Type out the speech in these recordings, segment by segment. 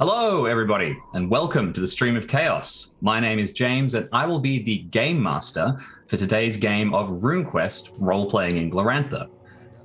Hello, everybody, and welcome to the Stream of Chaos. My name is James, and I will be the Game Master for today's game of RuneQuest role-playing in Glorantha.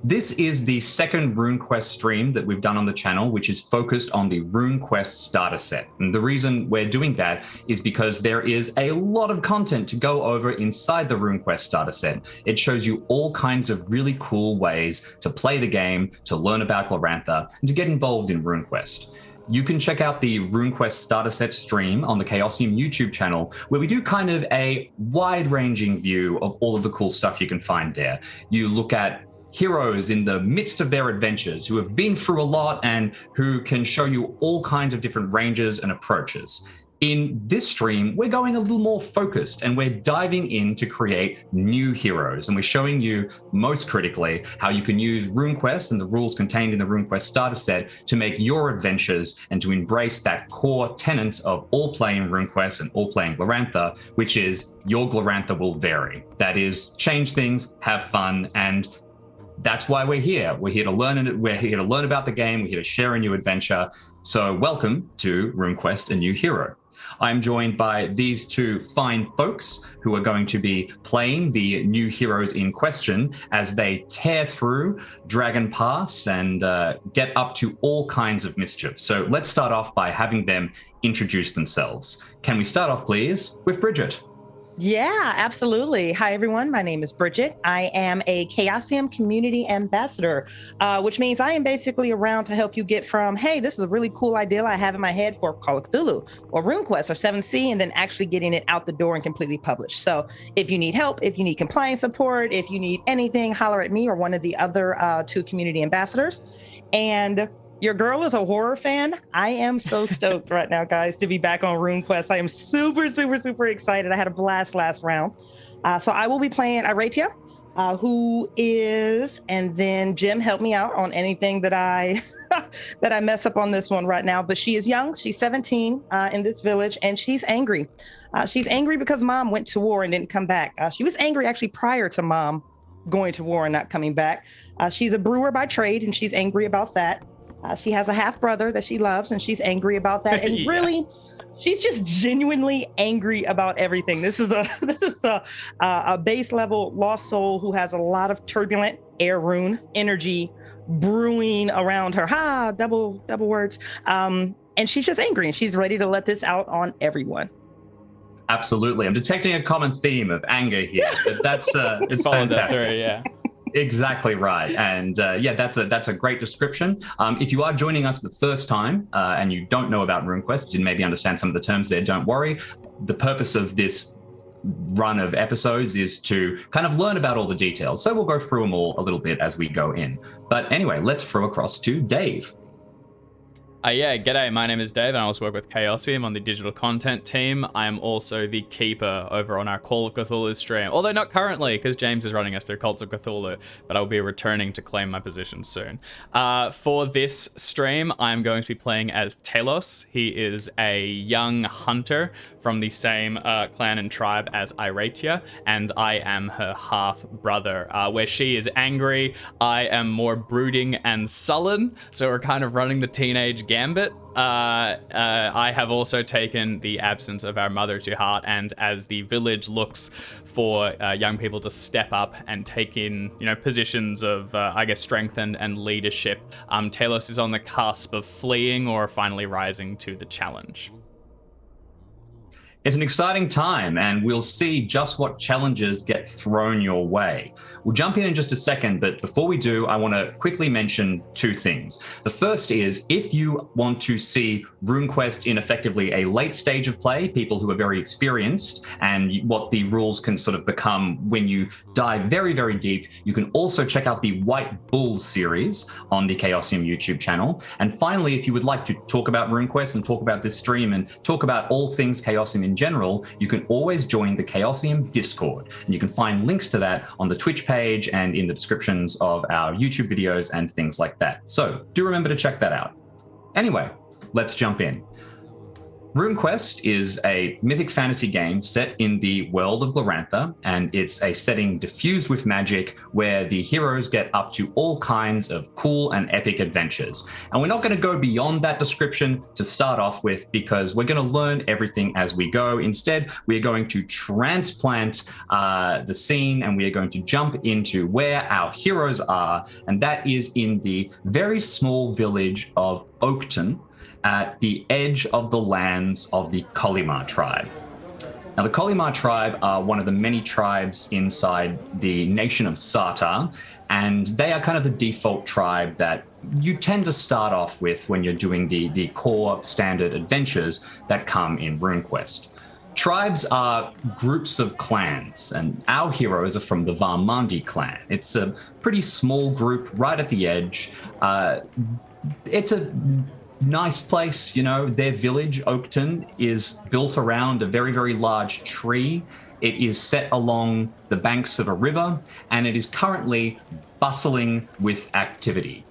This is the second RuneQuest stream that we've done on the channel, which is focused on the RuneQuest starter set. And the reason we're doing that is because there is a lot of content to go over inside the RuneQuest starter set. It shows you all kinds of really cool ways to play the game, to learn about Glorantha, and to get involved in RuneQuest. You can check out the RuneQuest starter set stream on the Chaosium YouTube channel, where we do kind of a wide-ranging view of all of the cool stuff you can find there. You look at heroes in the midst of their adventures who have been through a lot and who can show you all kinds of different ranges and approaches. In this stream, we're going a little more focused and we're diving in to create new heroes. And we're showing you, most critically, how you can use RuneQuest and the rules contained in the RuneQuest starter set to make your adventures and to embrace that core tenet of all playing RuneQuest and all playing Glorantha, which is your Glorantha will vary. That is, change things, have fun, and that's why we're here. We're here to learn. We're here to learn about the game. We're here to share a new adventure. So welcome to RuneQuest, a new hero. I'm joined by these two fine folks who are going to be playing the new heroes in question as they tear through Dragon Pass and get up to all kinds of mischief. So let's start off by having them introduce themselves. Can we start off, please, with Bridget? Yeah, absolutely. Hi, everyone. My name is Bridget. I am a Chaosium community ambassador, which means I am basically around to help you get from, hey, this is a really cool idea I have in my head for Call of Cthulhu or RuneQuest or 7C, and then actually getting it out the door and completely published. So if you need help, if you need compliance support, if you need anything, holler at me or one of the other two community ambassadors. And your girl is a horror fan. I am so stoked right now, guys, to be back on RuneQuest. I am super, super, super excited. I had a blast last round. So I will be playing Iratia, who is, and then Jim, help me out on anything that I that I mess up on this one right now. But she is young. She's 17 in this village, and she's angry. She's angry because mom went to war and didn't come back. She was angry actually prior to mom going to war and not coming back. She's a brewer by trade, and she's angry about that. She has a half brother that she loves, and she's angry about that. And really, she's just genuinely angry about everything. This is a base level lost soul who has a lot of turbulent air rune energy brewing around her. Double words. And she's just angry, and she's ready to let this out on everyone. Absolutely, I'm detecting a common theme of anger here. That's it's fantastic. Yeah. Exactly right. And yeah, that's a great description. If you are joining us for the first time and you don't know about RuneQuest, you didn't maybe understand some of the terms there, don't worry. The purpose of this run of episodes is to kind of learn about all the details. So we'll go through them all a little bit as we go in. But anyway, let's throw across to Dave. Yeah, g'day, my name is Dave and I also work with Chaosium on the digital content team. I am also the keeper over on our Call of Cthulhu stream, although not currently because James is running us through Cults of Cthulhu, but I'll be returning to claim my position soon. For this stream, I'm going to be playing as Telos. He is a young hunter from the same clan and tribe as Iratia, and I am her half-brother. Where she is angry, I am more brooding and sullen, so we're kind of running the teenage gambit. I have also taken the absence of our mother to heart, and as the village looks for young people to step up and take in, positions of, I guess, strength and leadership, Telos is on the cusp of fleeing or finally rising to the challenge. It's an exciting time, and we'll see just what challenges get thrown your way. We'll jump in just a second, but before we do, I want to quickly mention two things. The first is, if you want to see RuneQuest in effectively a late stage of play, people who are very experienced, and what the rules can sort of become when you dive very, very deep, you can also check out the White Bull series on the Chaosium YouTube channel. And finally, if you would like to talk about RuneQuest and talk about this stream and talk about all things Chaosium in general, you can always join the Chaosium Discord. And you can find links to that on the Twitch page and in the descriptions of our YouTube videos and things like that. So do remember to check that out. Anyway, let's jump in. RuneQuest is a mythic fantasy game set in the world of Glorantha, and it's a setting diffused with magic where the heroes get up to all kinds of cool and epic adventures. And we're not going to go beyond that description to start off with because we're going to learn everything as we go. Instead, we are going to transplant the scene and we are going to jump into where our heroes are, and that is in the very small village of Oakton, at the edge of the lands of the Kolimar tribe. Now, the Kolimar tribe are one of the many tribes inside the nation of Sartar, and they are kind of the default tribe that you tend to start off with when you're doing the core standard adventures that come in RuneQuest. Tribes are groups of clans, and our heroes are from the Varmandi clan. It's a pretty small group right at the edge. It's a nice place, you know. Their village, Oakton, is built around a very, very large tree. It is set along the banks of a river, and it is currently bustling with activity.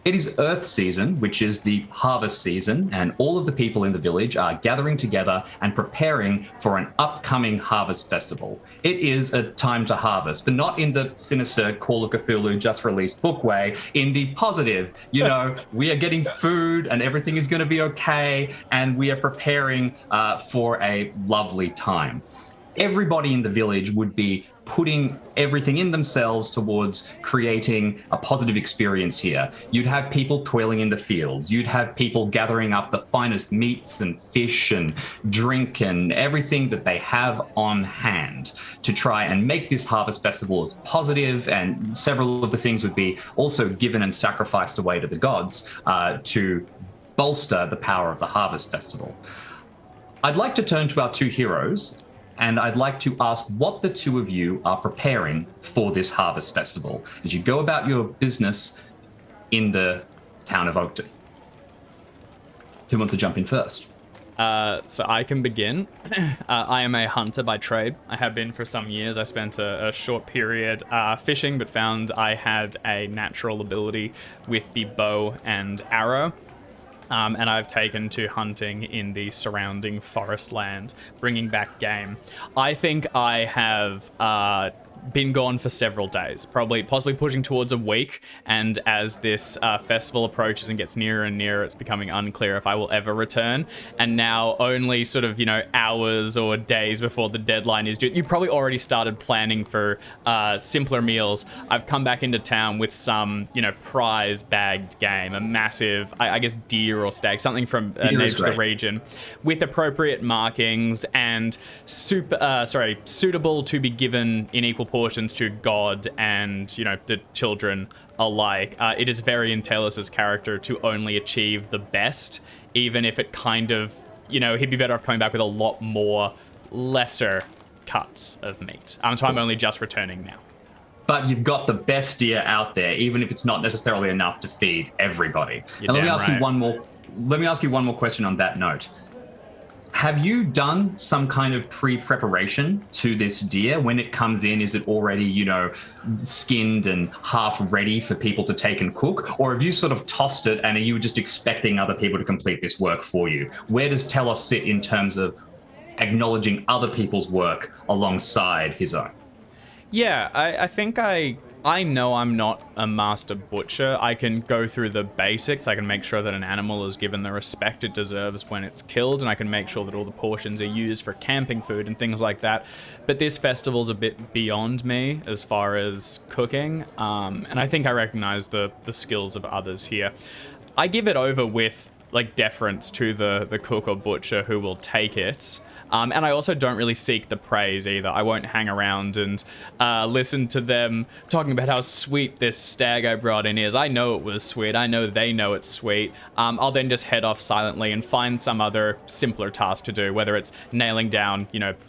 It is Earth season, which is the harvest season, and all of the people in the village are gathering together and preparing for an upcoming harvest festival. It is a time to harvest, but not in the sinister Call of Cthulhu just released book way, in the positive, you know, we are getting food and everything is going to be okay, and we are preparing for a lovely time. Everybody in the village would be putting everything in themselves towards creating a positive experience here. You'd have people toiling in the fields. You'd have people gathering up the finest meats and fish and drink and everything that they have on hand to try and make this harvest festival as positive, and several of the things would be also given and sacrificed away to the gods to bolster the power of the harvest festival. I'd like to turn to our two heroes, and I'd like to ask what the two of you are preparing for this harvest festival as you go about your business in the town of Oakton. Who wants to jump in first? So I can begin. I am a hunter by trade. I have been for some years. I spent a short period fishing, but found I had a natural ability with the bow and arrow. And I've taken to hunting in the surrounding forest land, bringing back game. I think I have been gone for several days, possibly pushing towards a week, and as this festival approaches and gets nearer and nearer, it's becoming unclear if I will ever return. And now only sort of, hours or days before the deadline is due, you probably already started planning for simpler meals. I've come back into town with some, prize bagged game, a massive, I guess, deer or stag, something from native to the region, with appropriate markings and suitable to be given in equal portions to God and, the children alike. It is very in Taylor's character to only achieve the best, even if it kind of, he'd be better off coming back with a lot more lesser cuts of meat. So I'm only just returning now. But you've got the best deer out there, even if it's not necessarily enough to feed everybody. And let me ask you one more question on that note. Have you done some kind of pre-preparation to this deer? When it comes in, is it already, skinned and half ready for people to take and cook? Or have you sort of tossed it and are you just expecting other people to complete this work for you? Where does Telos sit in terms of acknowledging other people's work alongside his own? Yeah, I think I know I'm not a master butcher. I can go through the basics. I can make sure that an animal is given the respect it deserves when it's killed, and I can make sure that all the portions are used for camping food and things like that. But this festival's a bit beyond me as far as cooking, and I think I recognize the skills of others here. I give it over with deference to the cook or butcher who will take it. And I also don't really seek the praise either. I won't hang around and listen to them talking about how sweet this stag I brought in is. I know it was sweet. I know they know it's sweet. I'll then just head off silently and find some other simpler task to do, whether it's nailing down,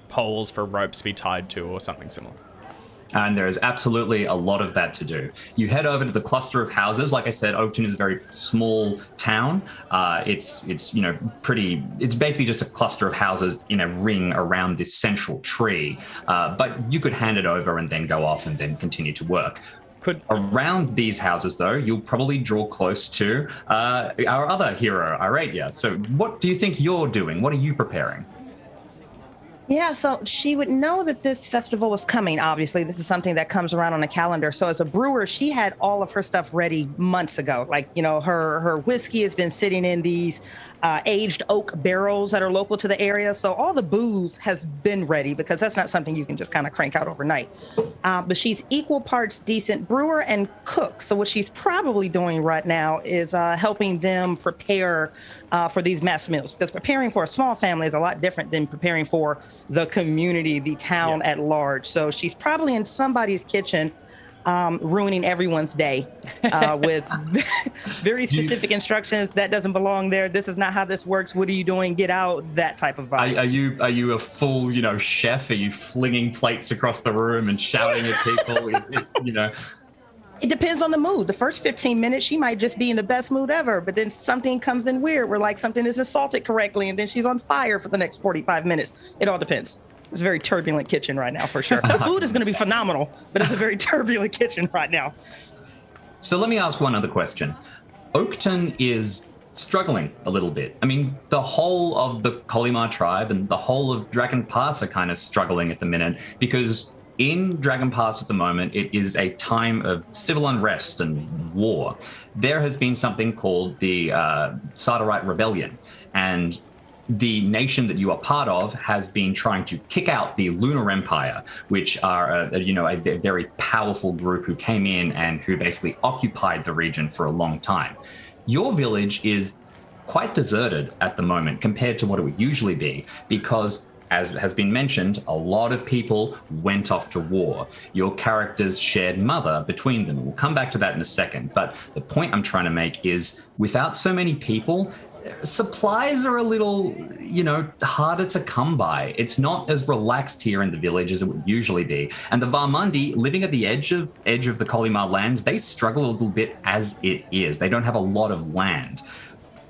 poles for ropes to be tied to or something similar. And there is absolutely a lot of that to do. You head over to the cluster of houses. Like I said, Oakton is a very small town. It's basically just a cluster of houses in a ring around this central tree. But you could hand it over and then go off and then continue to work. Around these houses, though, you'll probably draw close to our other hero, Iratia. So what do you think you're doing? What are you preparing? Yeah, so she would know that this festival was coming. Obviously, this is something that comes around on a calendar. So as a brewer, she had all of her stuff ready months ago. Like, her whiskey has been sitting in these aged oak barrels that are local to the area. So all the booze has been ready because that's not something you can just kind of crank out overnight. But she's equal parts decent brewer and cook. So what she's probably doing right now is helping them prepare for these mass meals, because preparing for a small family is a lot different than preparing for the community, the town at large. So she's probably in somebody's kitchen, ruining everyone's day with very specific instructions. That doesn't belong there. This is not how this works. What are you doing? Get out. That type of vibe. Are you a full, chef? Are you flinging plates across the room and shouting at people? It depends on the mood. The first 15 minutes, she might just be in the best mood ever, but then something comes in weird where like something isn't salted correctly, and then she's on fire for the next 45 minutes. It all depends. It's a very turbulent kitchen right now, for sure. The food is going to be phenomenal, but it's a very turbulent kitchen right now. So let me ask one other question. Oakton is struggling a little bit. I mean, the whole of the Kolimar tribe and the whole of Dragon Pass are kind of struggling at the minute because in Dragon Pass at the moment, it is a time of civil unrest and war. There has been something called the Sardarite Rebellion, and the nation that you are part of has been trying to kick out the Lunar Empire, which are a very powerful group who came in and who basically occupied the region for a long time. Your village is quite deserted at the moment compared to what it would usually be, because as has been mentioned, a lot of people went off to war. Your characters shared mother between them. We'll come back to that in a second. But the point I'm trying to make is, without so many people, supplies are a little, harder to come by. It's not as relaxed here in the village as it would usually be. And the Varmundi, living at the edge of the Kolimar lands, they struggle a little bit as it is. They don't have a lot of land.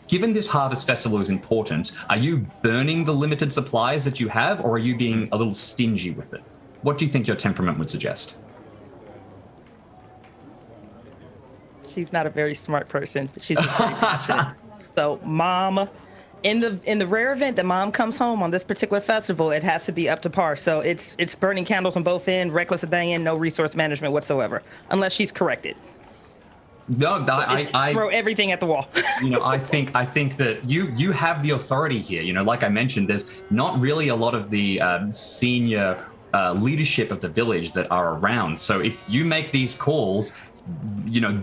Given this harvest festival is important, are you burning the limited supplies that you have, or are you being a little stingy with it? What do you think your temperament would suggest? She's not a very smart person, but she's just very passionate. So mom, in the rare event that mom comes home on this particular festival, it has to be up to par. So it's burning candles on both ends, reckless abandon, no resource management whatsoever, unless she's corrected. No, so I throw everything at the wall. I think that you have the authority here. Like I mentioned, there's not really a lot of the senior leadership of the village that are around. So if you make these calls,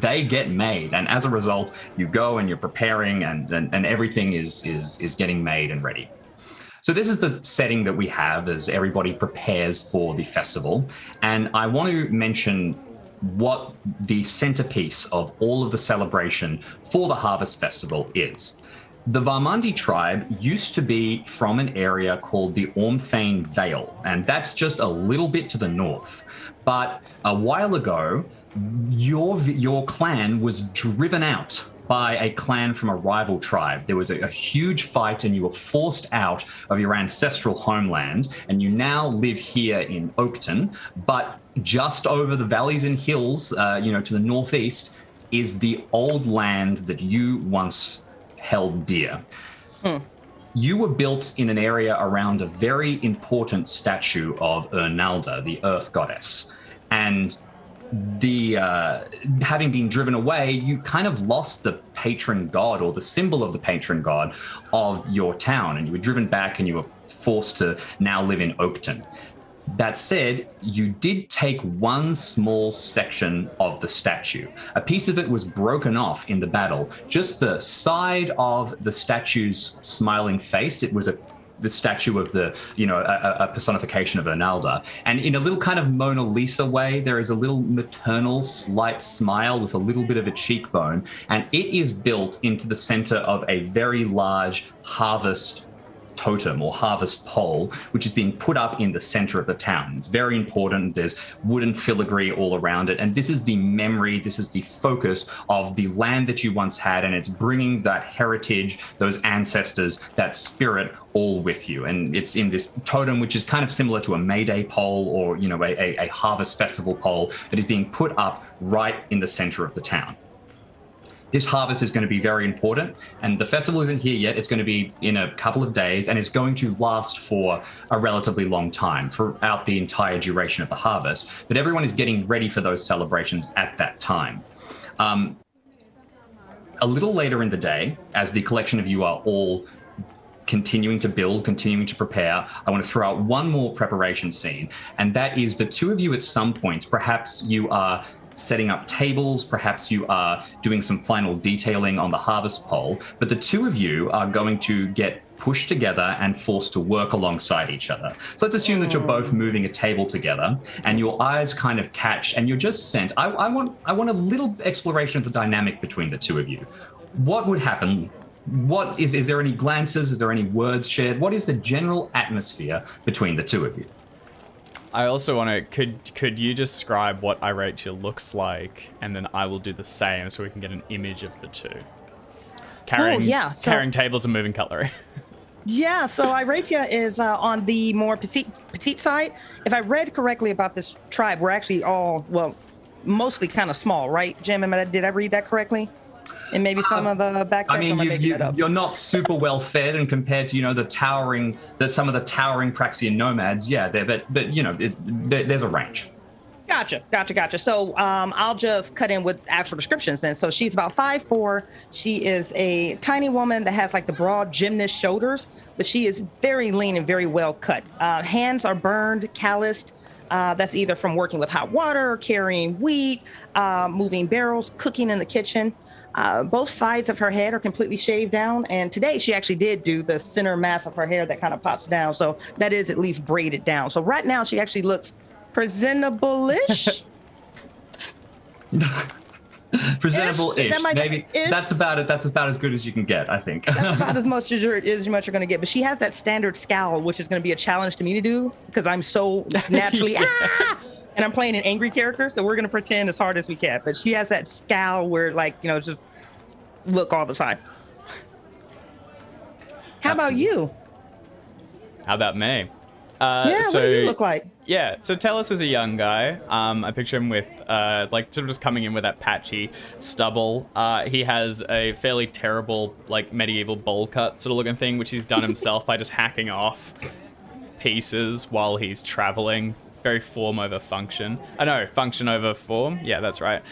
they get made, and as a result, you go and you're preparing, and everything is getting made and ready. So this is the setting that we have as everybody prepares for the festival, and I want to mention what the centerpiece of all of the celebration for the Harvest Festival is. The Varmundi tribe used to be from an area called the Ormthane Vale, and that's just a little bit to the north. But a while ago, your clan was driven out by a clan from a rival tribe. There was a huge fight, and you were forced out of your ancestral homeland, and you now live here in Oakton. But just over the valleys and hills, to the northeast, is the old land that you once held dear. You were built in an area around a very important statue of Ernalda, the Earth Goddess, and having been driven away, you kind of lost the patron god, or the symbol of the patron god of your town, and you were driven back and you were forced to now live in Oakton. That said, you did take one small section of the statue. A piece of it was broken off in the battle. Just the side of the statue's smiling face, it was the statue of a personification of Ernalda. And in a little kind of Mona Lisa way, there is a little maternal slight smile with a little bit of a cheekbone. And it is built into the center of a very large harvest totem or harvest pole, which is being put up in the center of the town. It's very important. There's wooden filigree all around it. And this is the memory, this is the focus of the land that you once had. And it's bringing that heritage, those ancestors, that spirit all with you. And it's in this totem, which is kind of similar to a May Day pole or, you know, a harvest festival pole that is being put up right in the center of the town. This harvest is going to be very important, and the festival isn't here yet. It's going to be in a couple of days, and it's going to last for a relatively long time, throughout the entire duration of the harvest. But everyone is getting ready for those celebrations at that time. A little later in the day, as the collection of you are all continuing to build, continuing to prepare, I want to throw out one more preparation scene, and that is the two of you at some point, perhaps you are setting up tables, perhaps you are doing some final detailing on the harvest pole, but the two of you are going to get pushed together and forced to work alongside each other. So let's assume that you're both moving a table together and your eyes kind of catch and you're just sent. I want a little exploration of the dynamic between the two of you. What would happen? What is there any glances? Is there any words shared? What is the general atmosphere between the two of you? I also want to, could you describe what Iratia looks like, and then I will do the same so we can get an image of the two. Carrying tables and moving cutlery. Yeah, so Iratia is on the more petite side. If I read correctly about this tribe, we're actually all, well, mostly kind of small, right, Jim? Did I read that correctly? And maybe some of the back. I mean, you're not super well fed, and compared to some of the towering Praxian nomads, yeah, but you know, there's a range. Gotcha. So I'll just cut in with actual descriptions then. So she's about 5'4". She is a tiny woman that has like the broad gymnast shoulders, but she is very lean and very well cut. Hands are burned, calloused. That's either from working with hot water, carrying wheat, moving barrels, cooking in the kitchen. Both sides of her head are completely shaved down. And today she actually did do the center mass of her hair that kind of pops down. So that is at least braided down. So right now she actually looks presentable-ish. Presentable-ish. Maybe that's about it. That's about as good as you can get, I think. That's about as much as you're going to get. But she has that standard scowl, which is going to be a challenge to me to do because I'm so naturally and I'm playing an angry character, so we're going to pretend as hard as we can. But she has that scowl where, like, you know, just look all the time. How about you? How about me? What do you look like? Yeah, so Tellus is a young guy. I picture him with, like, sort of just coming in with that patchy stubble. He has a fairly terrible, like, medieval bowl cut sort of looking thing, which he's done himself by just hacking off pieces while he's traveling. Very form over function. Function over form. Yeah, that's right.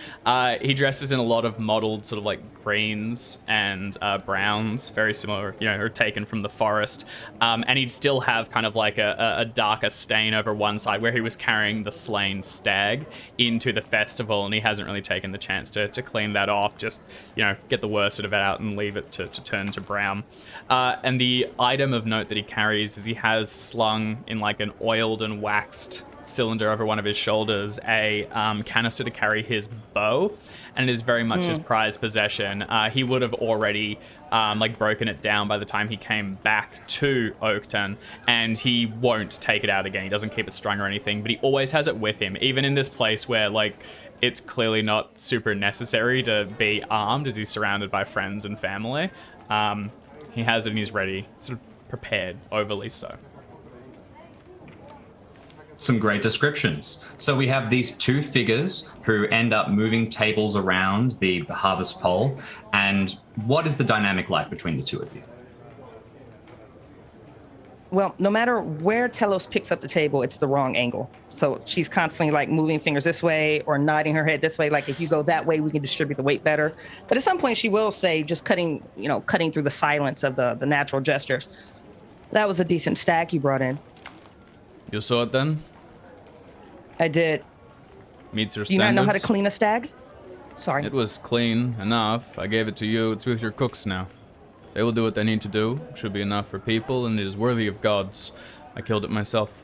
He dresses in a lot of mottled sort of like greens and browns, very similar, you know, are taken from the forest. And he'd still have kind of like a darker stain over one side where he was carrying the slain stag into the festival, and he hasn't really taken the chance to clean that off, just, you know, get the worst of it out and leave it to turn to brown. And the item of note that he carries is he has slung in like an oiled and waxed cylinder over one of his shoulders a canister to carry his bow, and it is very much his prized possession. He would have already like broken it down by the time he came back to Oakton, and he won't take it out again. He doesn't keep it strung or anything, but he always has it with him, even in this place where like it's clearly not super necessary to be armed as he's surrounded by friends and family. He has it and he's ready, sort of prepared, overly so. Some great descriptions. So we have these two figures who end up moving tables around the harvest pole. And what is the dynamic like between the two of you? Well, no matter where Telos picks up the table, it's the wrong angle. So she's constantly like moving fingers this way or nodding her head this way. Like, if you go that way, we can distribute the weight better. But at some point she will say, just cutting through the silence of the natural gestures, that was a decent stag you brought in. You saw it then? I did. Meets your standards? Do you not know how to clean a stag? Sorry. It was clean enough. I gave it to you. It's with your cooks now. They will do what they need to do. It should be enough for people, and it is worthy of gods. I killed it myself.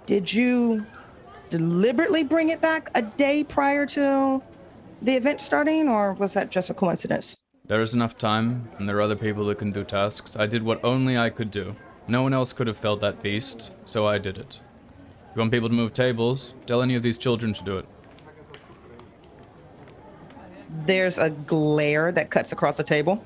Did you deliberately bring it back a day prior to the event starting, or was that just a coincidence? There is enough time, and there are other people that can do tasks. I did what only I could do. No one else could have felled that beast, so I did it. If you want people to move tables, tell any of these children to do it. There's a glare that cuts across the table.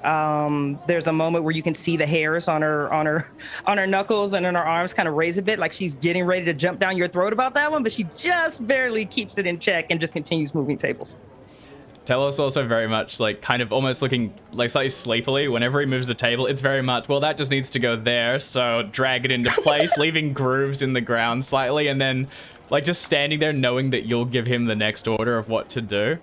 There's a moment where you can see the hairs on her knuckles and on her arms kind of raise a bit, like she's getting ready to jump down your throat about that one, but she just barely keeps it in check and just continues moving tables. Telos also very much like kind of almost looking like slightly sleepily whenever he moves the table. It's very much, well, that just needs to go there, so drag it into place, leaving grooves in the ground slightly, and then like just standing there knowing that you'll give him the next order of what to do.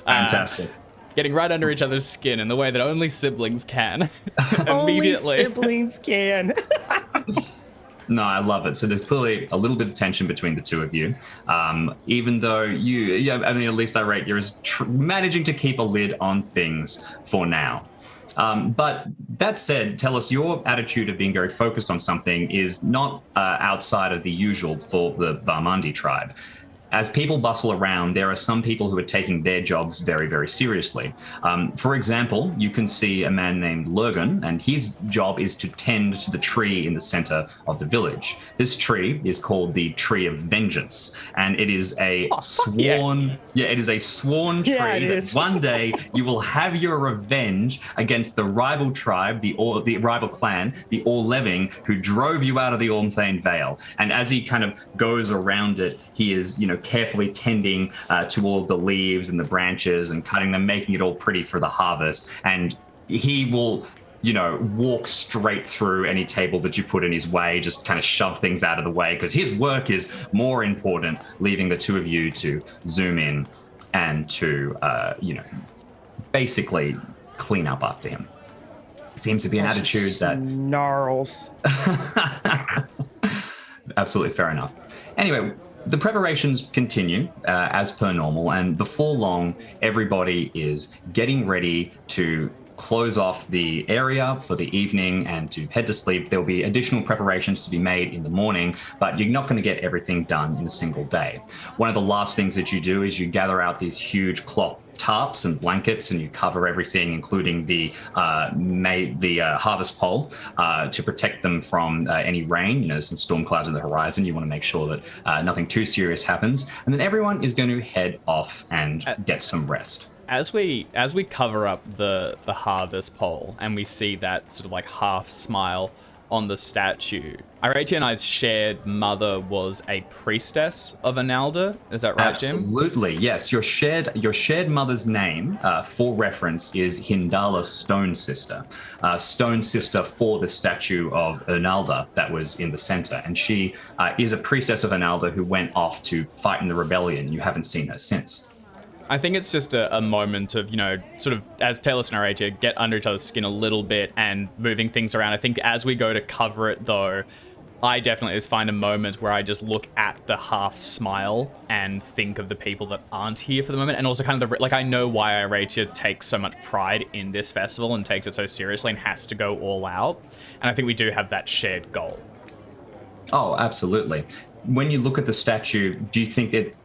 Fantastic. Getting right under each other's skin in the way that only siblings can. Only Immediately. siblings can. No, I love it. So there's clearly a little bit of tension between the two of you. Even though I mean, at least I rate you as managing to keep a lid on things for now. But that said, tell us, your attitude of being very focused on something is not outside of the usual for the Varmandi tribe. As people bustle around, there are some people who are taking their jobs very, very seriously. For example, you can see a man named Lurgan, and his job is to tend to the tree in the center of the village. This tree is called the Tree of Vengeance, and it is a sworn, it is a sworn tree that one day you will have your revenge against the rival tribe, the rival clan, the Orleving, who drove you out of the Ormthane Vale. And as he kind of goes around it, he is, carefully tending to all the leaves and the branches and cutting them, making it all pretty for the harvest. And he will, walk straight through any table that you put in his way, just kind of shove things out of the way, because his work is more important, leaving the two of you to zoom in and to, basically clean up after him. Seems to be an attitude that... Snarls. Absolutely fair enough. Anyway, the preparations continue as per normal, and before long, everybody is getting ready to close off the area for the evening and to head to sleep. There'll be additional preparations to be made in the morning, but you're not going to get everything done in a single day. One of the last things that you do is you gather out these huge cloth tarps and blankets, and you cover everything, including the harvest pole, to protect them from any rain. There's some storm clouds on the horizon. You want to make sure that nothing too serious happens, and then everyone is going to head off and get some rest. As we cover up the harvest pole and we see that sort of like half smile on the statue, Irati and I's shared mother was a priestess of Analda. Is that right, Jim? Absolutely, yes. Your shared mother's name, for reference, is Hindala Stone Sister. Stone Sister for the statue of Analda that was in the center. And she is a priestess of Analda who went off to fight in the rebellion. You haven't seen her since. I think it's just a moment of, sort of, as Taylor's narrator, get under each other's skin a little bit and moving things around. I think as we go to cover it, though, I definitely just find a moment where I just look at the half smile and think of the people that aren't here for the moment. And also kind of I know why Iratia takes so much pride in this festival and takes it so seriously and has to go all out. And I think we do have that shared goal. Oh, absolutely. When you look at the statue, do you think it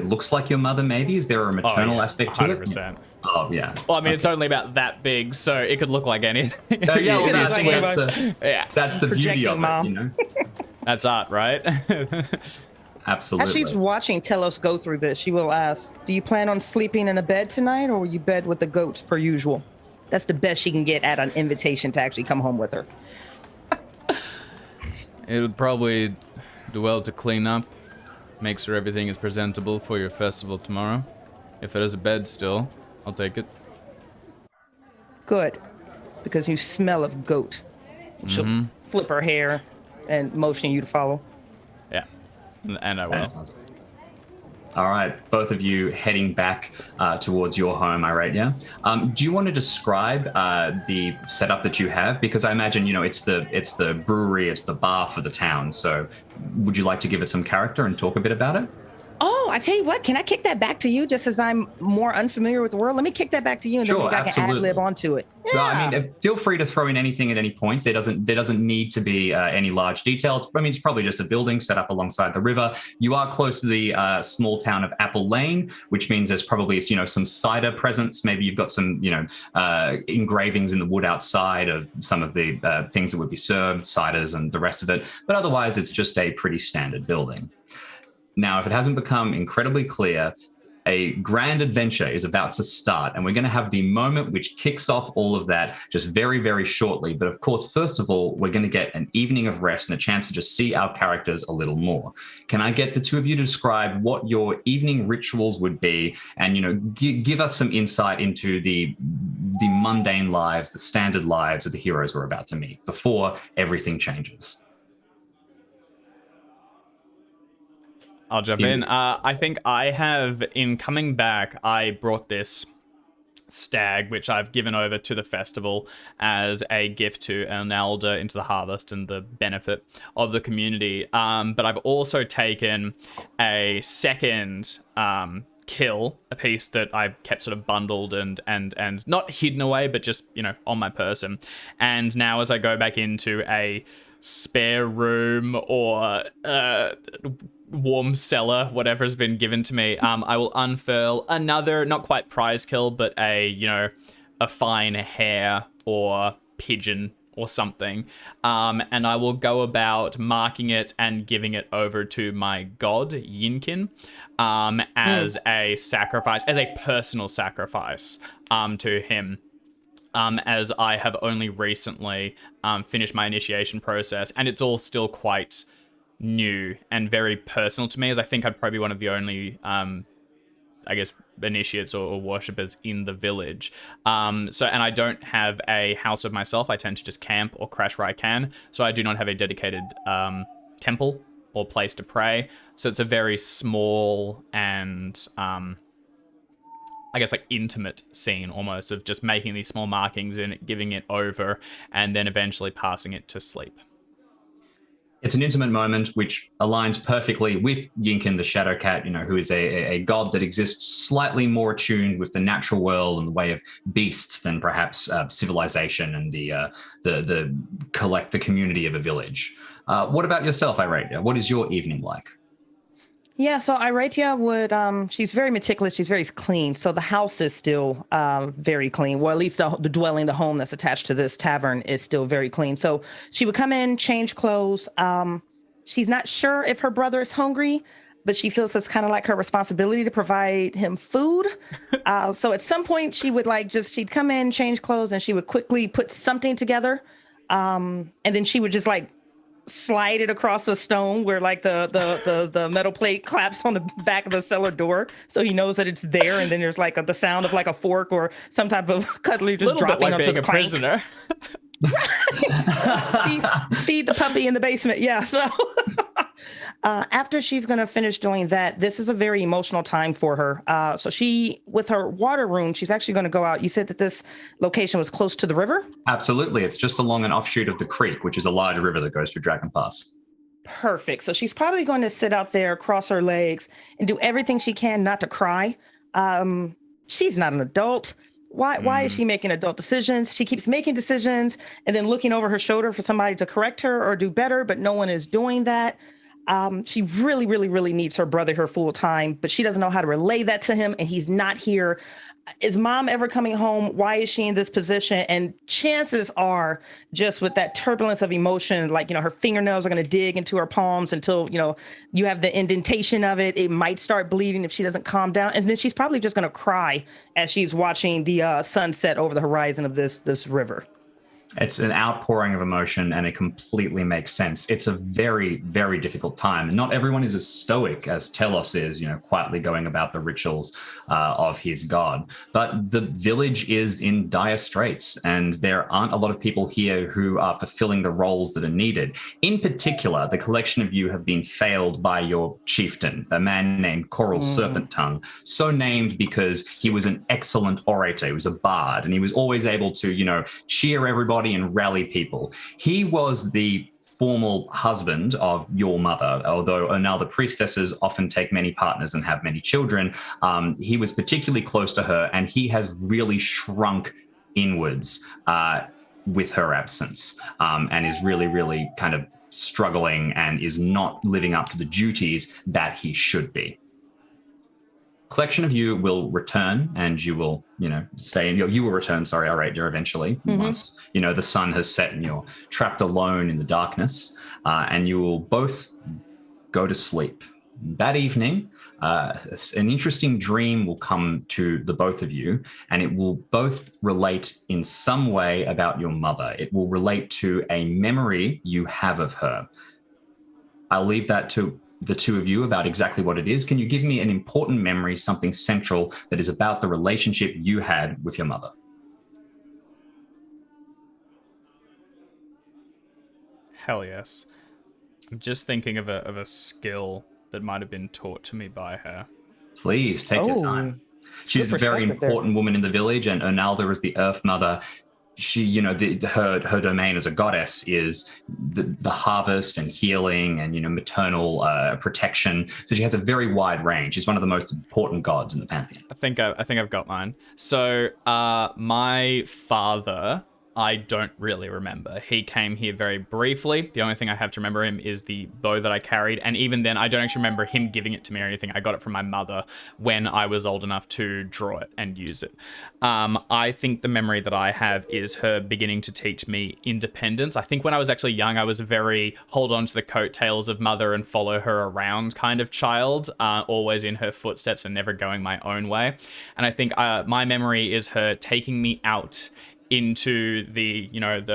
looks like your mother? Maybe is there a maternal aspect to 100%. it? Oh yeah. Well, I mean, it's only about that big, so it could look like anything. That's the beauty of Mom. it. That's art, right? Absolutely. As she's watching Telos go through this, she will ask, "Do you plan on sleeping in a bed tonight, or will you bed with the goats per usual?" That's the best she can get at an invitation to actually come home with her. It would probably do well to clean up, make sure everything is presentable for your festival tomorrow. If there is a bed still, I'll take it. Good, because you smell of goat. She'll flip her hair and motion you to follow. Yeah, and I will. Fantastic. All right, both of you heading back towards your home, Iratia. Do you want to describe the setup that you have? Because I imagine, it's the brewery, it's the bar for the town. So would you like to give it some character and talk a bit about it? Oh, I tell you what, can I kick that back to you just as I'm more unfamiliar with the world? Let me kick that back to you and then maybe I can ad-lib onto it. Yeah. Well, I mean, feel free to throw in anything at any point. There doesn't need to be any large detail. I mean, it's probably just a building set up alongside the river. You are close to the small town of Apple Lane, which means there's probably some cider presence. Maybe you've got some engravings in the wood outside of some of the things that would be served, ciders and the rest of it. But otherwise, it's just a pretty standard building. Now, if it hasn't become incredibly clear, a grand adventure is about to start, and we're going to have the moment which kicks off all of that just very, very shortly. But of course, first of all, we're going to get an evening of rest and a chance to just see our characters a little more. Can I get the two of you to describe what your evening rituals would be, and give us some insight into the mundane lives, the standard lives of the heroes we're about to meet before everything changes? I'll jump in. I think in coming back, I brought this stag, which I've given over to the festival as a gift to an elder into the harvest and the benefit of the community. But I've also taken a second kill, a piece that I've kept sort of bundled and not hidden away, but just, on my person. And now as I go back into a spare room or warm cellar, whatever has been given to me, I will unfurl another, not quite prize kill, but a fine hare or pigeon or something. And I will go about marking it and giving it over to my god, Yinkin, as a sacrifice, as a personal sacrifice to him. As I have only recently finished my initiation process, and it's all still quite new and very personal to me, as I think I'd probably be one of the only, initiates or worshippers in the village. And I don't have a house of myself. I tend to just camp or crash where I can. So I do not have a dedicated temple or place to pray. So it's a very small and intimate scene almost of just making these small markings and giving it over and then eventually passing it to sleep. It's an intimate moment which aligns perfectly with Yinkin the Shadow Cat, who is a god that exists slightly more attuned with the natural world and the way of beasts than perhaps civilization and the community of a village. What about yourself, Iratia? What is your evening like? Yeah, so Iratia would, she's very meticulous. She's very clean. So the house is still very clean. Well, at least the dwelling, the home that's attached to this tavern is still very clean. So she would come in, change clothes. She's not sure if her brother is hungry, but she feels it's kind of like her responsibility to provide him food. So at some point she would she'd come in, change clothes, and she would quickly put something together. And then she would just slide it across the stone where the metal plate claps on the back of the cellar door, so he knows that it's there. And then there's the sound of a fork or some type of cutlery just dropping onto the plank. Prisoner. feed the puppy in the basement. Yeah. So after she's going to finish doing that, this is a very emotional time for her. So she, with her water rune, she's actually going to go out. You said that this location was close to the river? Absolutely. It's just along an offshoot of the creek, which is a large river that goes through Dragon Pass. Perfect. So she's probably going to sit out there, cross her legs, and do everything she can not to cry. She's not an adult. Why is she making adult decisions? She keeps making decisions and then looking over her shoulder for somebody to correct her or do better, but no one is doing that. She really, really, really needs her brother here full time, but she doesn't know how to relay that to him, and he's not here. Is mom ever coming home? Why is she in this position? And chances are, just with that turbulence of emotion, her fingernails are going to dig into her palms until, you have the indentation of it. It might start bleeding if she doesn't calm down. And then she's probably just going to cry as she's watching the sunset over the horizon of this river. It's an outpouring of emotion, and it completely makes sense. It's a very, very difficult time. Not everyone is as stoic as Telos is, quietly going about the rituals of his god. But the village is in dire straits, and there aren't a lot of people here who are fulfilling the roles that are needed. In particular, the collection of you have been failed by your chieftain, a man named Coral Serpent Tongue, so named because he was an excellent orator. He was a bard, and he was always able to, cheer everybody and rally people. He was the formal husband of your mother, although now the priestesses often take many partners and have many children. He was particularly close to her, and he has really shrunk inwards with her absence, and is really, really kind of struggling and is not living up to the duties that he should be. Collection of you will return, and you will, stay in you will return, sorry, Aradia, eventually, once, the sun has set and you're trapped alone in the darkness, and you will both go to sleep. That evening, an interesting dream will come to the both of you, and it will both relate in some way about your mother. It will relate to a memory you have of her. I'll leave that to the two of you about exactly what it is. Can you give me an important memory, something central that is about the relationship you had with your mother? Hell yes. I'm just thinking of a skill that might have been taught to me by her. Please take your time. She's a very important woman in the village, and Onalda is the Earth Mother. She, her domain as a goddess is the harvest and healing and, maternal protection. So she has a very wide range. She's one of the most important gods in the pantheon. I think I've got mine. So my father, I don't really remember. He came here very briefly. The only thing I have to remember him is the bow that I carried. And even then, I don't actually remember him giving it to me or anything. I got it from my mother when I was old enough to draw it and use it. I think the memory that I have is her beginning to teach me independence. I think when I was actually young, I was a very hold on to the coattails of mother and follow her around kind of child, always in her footsteps and never going my own way. And I think my memory is her taking me out into the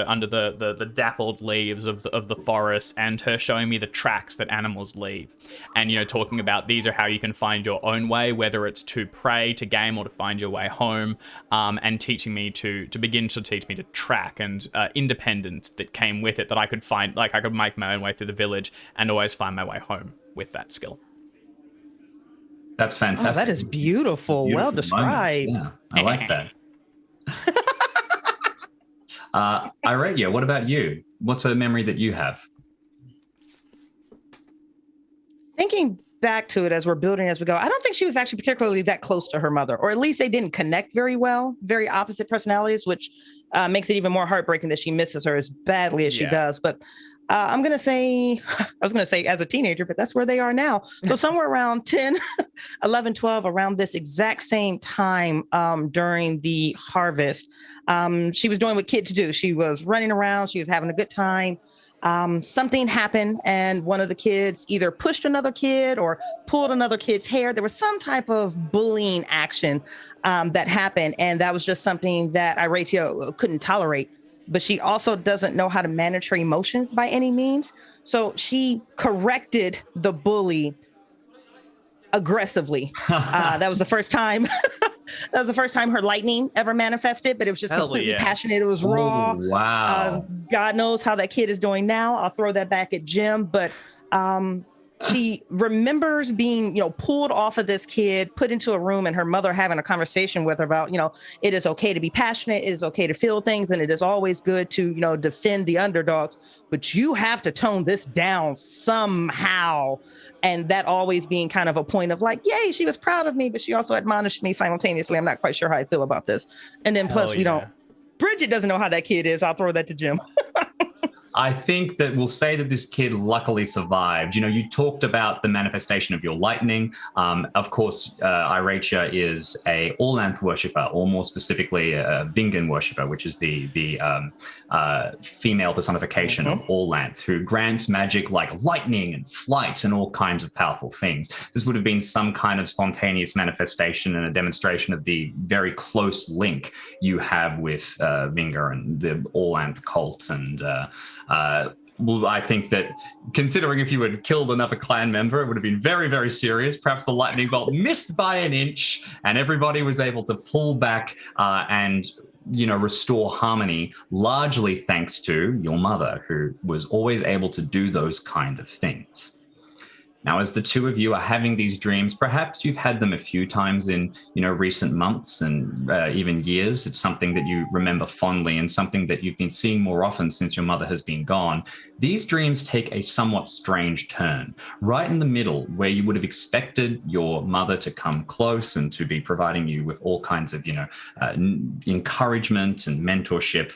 under the dappled leaves of the forest, and her showing me the tracks that animals leave, and talking about these are how you can find your own way, whether it's to prey, to game, or to find your way home, and teaching me to begin to teach me to track, and independence that came with it, that I could find, like I could make my own way through the village and always find my way home with that skill. That's fantastic. Oh, that is beautiful. Well described. Yeah, I like that. Iradia, what about you? What's a memory that you have? Thinking back to it as we're building as we go, I don't think she was actually particularly that close to her mother, or at least they didn't connect very well. Very opposite personalities, which makes it even more heartbreaking that she misses her as badly as she does. But I was going to say as a teenager, but that's where they are now. So somewhere around 10, 11, 12, around this exact same time during the harvest, she was doing what kids do. She was running around. She was having a good time. Something happened, and one of the kids either pushed another kid or pulled another kid's hair. There was some type of bullying action that happened, and that was just something that Iradia couldn't tolerate. But she also doesn't know how to manage her emotions by any means. So she corrected the bully aggressivly. That was the first time. That was the first time her lightning ever manifested, but it was just completely passionate. It was raw. Oh, wow. God knows how that kid is doing now. I'll throw that back at Jim. But she remembers being, pulled off of this kid, put into a room, and her mother having a conversation with her about, it is okay to be passionate. It is okay to feel things. And it is always good to, defend the underdogs. But you have to tone this down somehow. And that always being kind of a point of like, yay, she was proud of me, but she also admonished me simultaneously. I'm not quite sure how I feel about this. And then plus Bridget doesn't know how that kid is. I'll throw that to Jim. I think that we'll say that this kid luckily survived. You talked about the manifestation of your lightning. Of course, Iradia is a All-Lanth worshipper, or more specifically, a Vingan worshipper, which is the female personification of All-Lanth, who grants magic like lightning and flight and all kinds of powerful things. This would have been some kind of spontaneous manifestation and a demonstration of the very close link you have with Vingar and the All-Lanth cult. And well, I think that considering if you had killed another clan member, it would have been very, very serious. Perhaps the lightning bolt missed by an inch and everybody was able to pull back and restore harmony, largely thanks to your mother, who was always able to do those kind of things. Now, as the two of you are having these dreams, perhaps you've had them a few times in, recent months and even years. It's something that you remember fondly and something that you've been seeing more often since your mother has been gone. These dreams take a somewhat strange turn. Right in the middle, where you would have expected your mother to come close and to be providing you with all kinds of, encouragement and mentorship,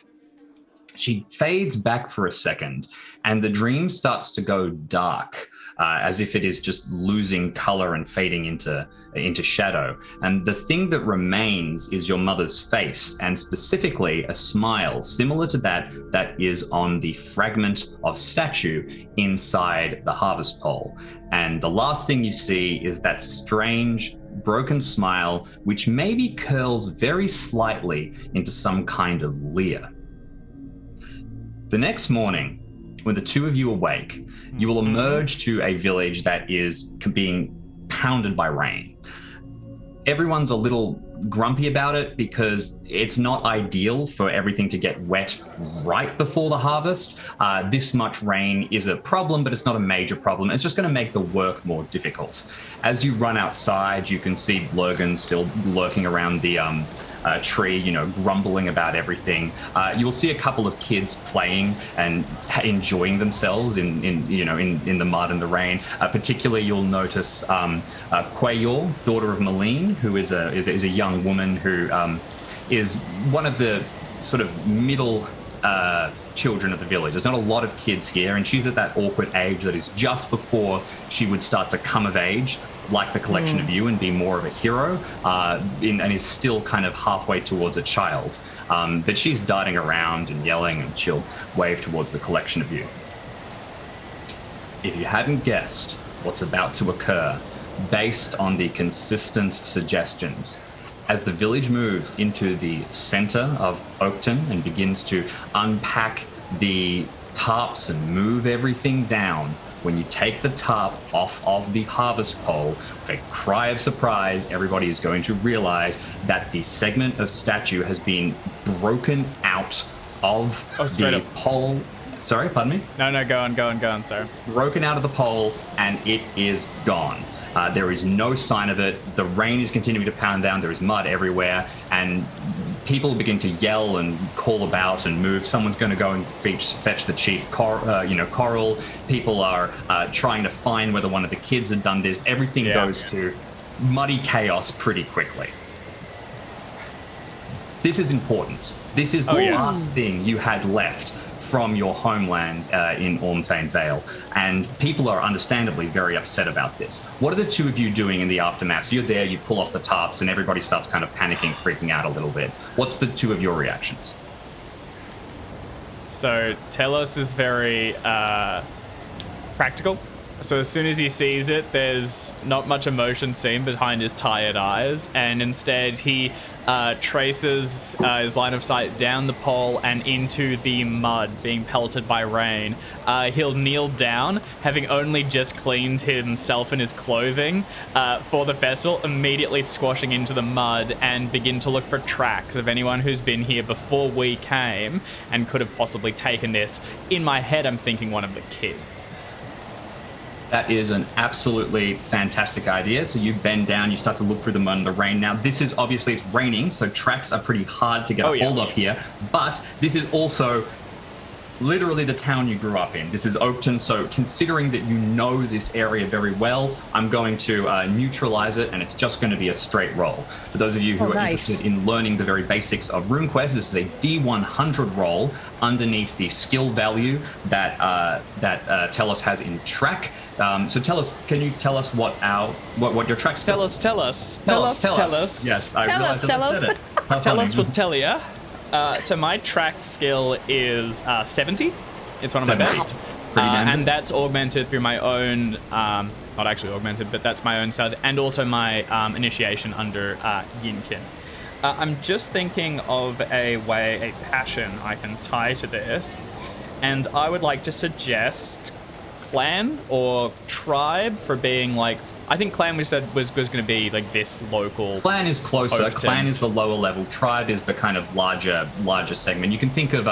she fades back for a second and the dream starts to go dark. As if it is just losing color and fading into shadow. And the thing that remains is your mother's face, and specifically a smile similar to that is on the fragment of statue inside the harvest pole. And the last thing you see is that strange broken smile, which maybe curls very slightly into some kind of leer. The next morning, when the two of you awake, you will emerge to a village that is being pounded by rain. Everyone's a little grumpy about it because it's not ideal for everything to get wet right before the harvest. This much rain is a problem, but it's not a major problem. It's just going to make the work more difficult. As you run outside, you can see Lurgan still lurking around the tree, grumbling about everything. You'll see a couple of kids playing and enjoying themselves in the mud and the rain. Particularly, you'll notice Quayor, daughter of Malene, who is a young woman who is one of the sort of middle children of the village. There's not a lot of kids here, and she's at that awkward age that is just before she would start to come of age, like the collection of you, and be more of a hero, and is still kind of halfway towards a child. But she's darting around and yelling, and she'll wave towards the collection of you. If you hadn't guessed what's about to occur, based on the consistent suggestions, as the village moves into the center of Oakton and begins to unpack the tarps and move everything down, when you take the tarp off of the harvest pole, with a cry of surprise, everybody is going to realize that the segment of statue has been broken out of the pole. Sorry, pardon me? No, go on, sorry. Broken out of the pole, and it is gone. There is no sign of it. The rain is continuing to pound down. There is mud everywhere, and people begin to yell and call about and move. Someone's going to go and fetch the chief, Coral. People are trying to find whether one of the kids had done this. Everything goes to muddy chaos pretty quickly. This is important. This is the last thing you had left from your homeland in Ormthane Vale, and people are understandably very upset about this. What are the two of you doing in the aftermath? So you're there, you pull off the tarps, and everybody starts kind of panicking, freaking out a little bit. What's the two of your reactions? So Telos is very practical. So as soon as he sees it, there's not much emotion seen behind his tired eyes, and instead he traces his line of sight down the pole and into the mud being pelted by rain. He'll kneel down, having only just cleaned himself and his clothing for the vessel, immediately squashing into the mud, and begin to look for tracks of anyone who's been here before we came and could have possibly taken this. In my head, I'm thinking one of the kids. That is an absolutely fantastic idea. So you bend down, you start to look through the mud and the rain. Now, this is obviously, it's raining, so tracks are pretty hard to get a hold of here. But this is also literally the town you grew up in. This is Oakton, so considering that you know this area very well, I'm going to neutralize it, and it's just going to be a straight roll. For those of you who are interested in learning the very basics of RuneQuest, this is a D100 roll underneath the skill value that Telos has in track. So can you tell us what your track skill is? Tell us. Yes, I realized I said it. Telos will tell you. So my track skill is 70. It's one of my best. And that's augmented through my own, not actually augmented, but that's my own stats, and also my initiation under Yinkin. I'm just thinking of a passion I can tie to this, and I would like to suggest clan or tribe for being like, I think clan we said was going to be like this local. Clan is closer. Oakton. Clan is the lower level. Tribe is the kind of larger segment. You can think of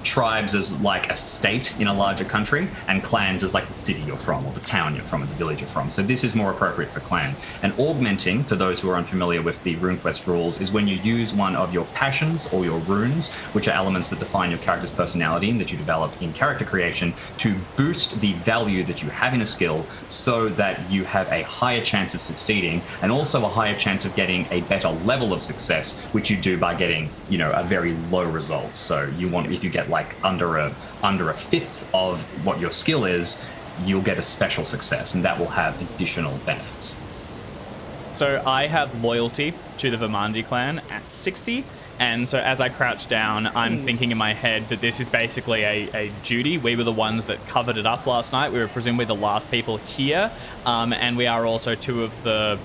tribes as like a state in a larger country, and clans as like the city you're from, or the town you're from, or the village you're from. So this is more appropriate for clan. And augmenting, for those who are unfamiliar with the RuneQuest rules, is when you use one of your passions or your runes, which are elements that define your character's personality and that you develop in character creation, to boost the value that you have in a skill so that you have a higher chance of succeeding, and also a higher chance of getting a better level of success, which you do by getting, you know, a very low result. So you want, if you get like under a fifth of what your skill is, you'll get a special success, and that will have additional benefits. So I have loyalty to the Vermandi clan at 60, and so as I crouch down, I'm thinking in my head that this is basically a duty. We were the ones that covered it up last night. We were presumably the last people here, and we are also two of the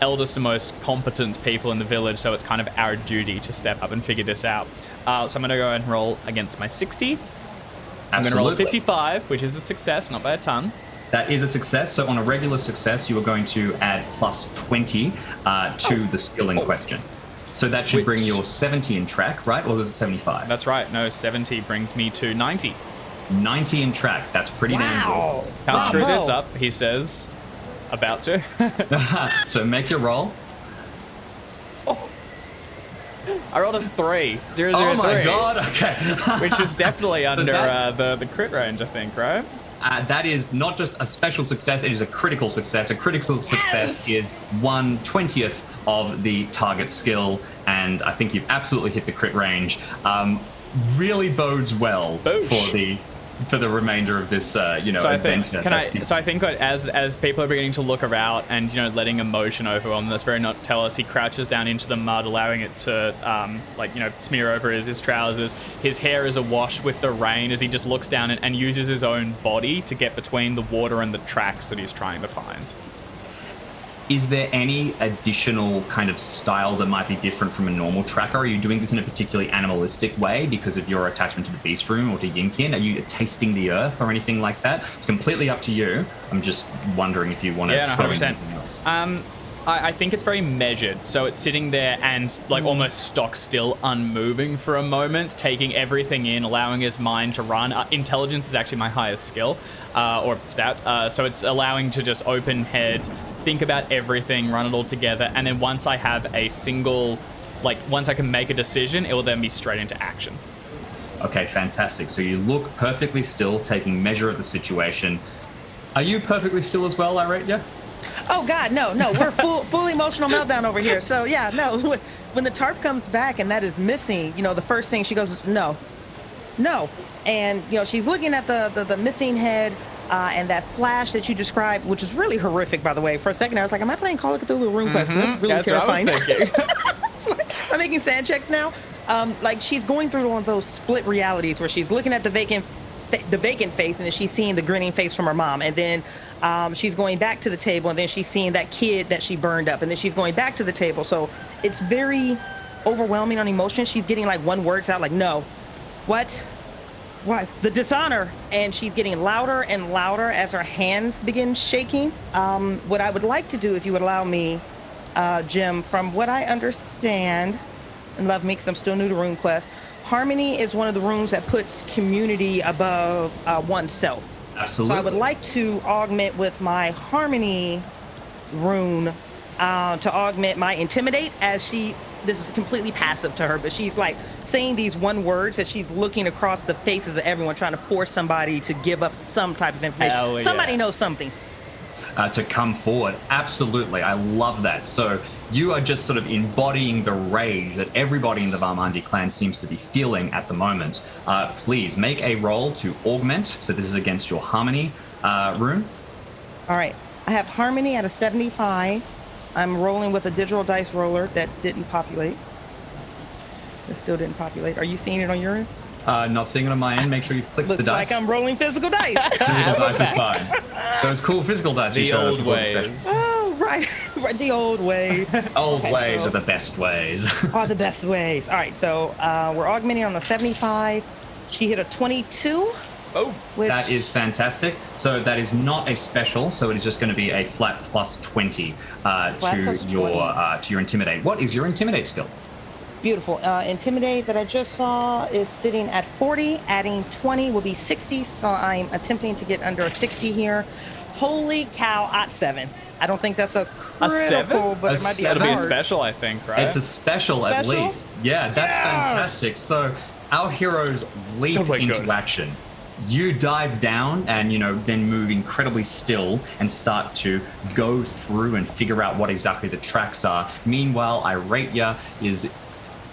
eldest and most competent people in the village, so it's kind of our duty to step up and figure this out. So I'm going to go and roll against my 60. I'm going to roll a 55, which is a success, not by a ton. That is a success. So on a regular success, you are going to add plus 20 to the skill in question. So that should bring your 70 in track, right? Or was it 75? That's right. No, 70 brings me to 90. 90 in track. That's pretty damn good. Can't screw this up, he says. About to. So make your roll. I rolled a 3. 0, 0, Oh my 3, god, okay. which is definitely under the crit range, I think, right? That is not just a special success, it is a critical success. A critical success is 1/20th of the target skill, and I think you've absolutely hit the crit range. Really bodes well for the remainder of this, adventure. I think as people are beginning to look around and, you know, letting emotion overwhelm this very not tell us, he crouches down into the mud, allowing it to, smear over his trousers. His hair is awash with the rain as he just looks down and uses his own body to get between the water and the tracks that he's trying to find. Is there any additional kind of style that might be different from a normal tracker? Are you doing this in a particularly animalistic way because of your attachment to the beast room or to Yinkin? Are you tasting the earth or anything like that? It's completely up to you. I'm just wondering if you want to throw in anything else. I think it's very measured. So it's sitting there and like almost stock still, unmoving for a moment, taking everything in, allowing his mind to run. Intelligence is actually my highest skill or stat. So it's allowing to just open head, think about everything, run it all together. And then once I have once I can make a decision, it will then be straight into action. Okay, fantastic. So you look perfectly still, taking measure of the situation. Are you perfectly still as well, Irate? Oh God, no, we're full emotional meltdown over here. So yeah, no, when the tarp comes back and that is missing, you know, the first thing she goes, no, and you know, she's looking at the missing head and that flash that you described, which is really horrific, by the way. For a second, I was like, am I playing Call of Cthulhu RuneQuest? That's really terrifying. What I was thinking. I'm making sand checks now. Like she's going through one of those split realities where she's looking at the vacant face, and then she's seeing the grinning face from her mom, and then she's going back to the table, and then she's seeing that kid that she burned up, and then she's going back to the table. So it's very overwhelming on emotion. She's getting like one words out, like no, what, the dishonor, and she's getting louder and louder as her hands begin shaking. What I would like to do, if you would allow me, Jim, from what I understand, and love me because I'm still new to RuneQuest, Harmony is one of the runes that puts community above oneself. Absolutely. So I would like to augment with my Harmony rune to augment my Intimidate, as this is completely passive to her, but she's like saying these one words that she's looking across the faces of everyone, trying to force somebody to give up some type of information. Hell yeah. Somebody knows something. To come forward. Absolutely. I love that. So you are just sort of embodying the rage that everybody in the Vermandi clan seems to be feeling at the moment. Please make a roll to augment. So this is against your Harmony rune. All right. I have Harmony at a 75. I'm rolling with a digital dice roller that didn't populate. It still didn't populate. Are you seeing it on your end? Not seeing it on my end. Make sure you click the dice. Looks like I'm rolling physical dice. Physical dice is fine. Those cool physical dice you showed us before the session. Oh, right. The old ways. Ways are the best ways. Are the best ways. All right, so we're augmenting on the 75. She hit a 22. Oh, that is fantastic. So that is not a special, so it is just going to be a flat plus 20 to your Intimidate. What is your Intimidate skill? Beautiful. Intimidate that I just saw is sitting at 40. Adding 20 will be 60. So I'm attempting to get under a 60 here. Holy cow, at 7. I don't think that's a critical, but it might be a That'll be a hard. special, I think, right? It's a special at least. Yeah, that's fantastic. So our heroes leap into action. You dive down and, then move incredibly still and start to go through and figure out what exactly the tracks are. Meanwhile, Iratia is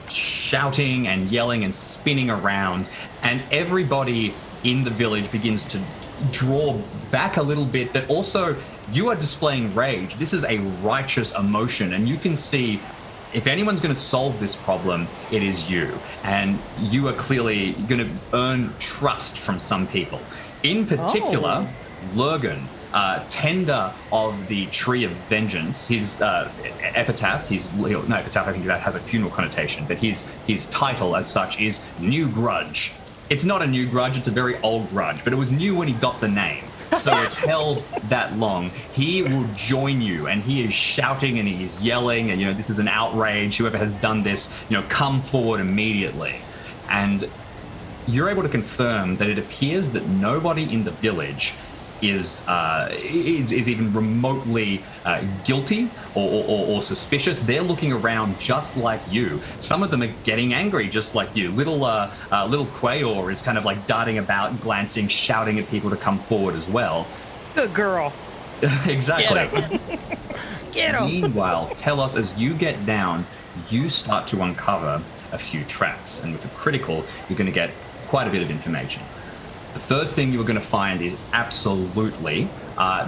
shouting and yelling and spinning around, and everybody in the village begins to draw back a little bit, but also you are displaying rage. This is a righteous emotion, and you can see if anyone's going to solve this problem, it is you. And you are clearly going to earn trust from some people. In particular, Lurgan, tender of the Tree of Vengeance. His epitaph, epitaph, I think that has a funeral connotation, but his title as such is New Grudge. It's not a new grudge, it's a very old grudge, but it was new when he got the name. So it's held that long. He will join you, and he is shouting and he's yelling, and this is an outrage. Whoever has done this, come forward immediately. And you're able to confirm that it appears that nobody in the village is even remotely guilty or suspicious. They're looking around just like you. Some of them are getting angry just like you. Little Quayor is kind of like darting about, glancing, shouting at people to come forward as well. Good girl. Exactly. Get him. Meanwhile, tell us, as you get down, you start to uncover a few tracks, and with a critical, you're going to get quite a bit of information. The first thing you're going to find is absolutely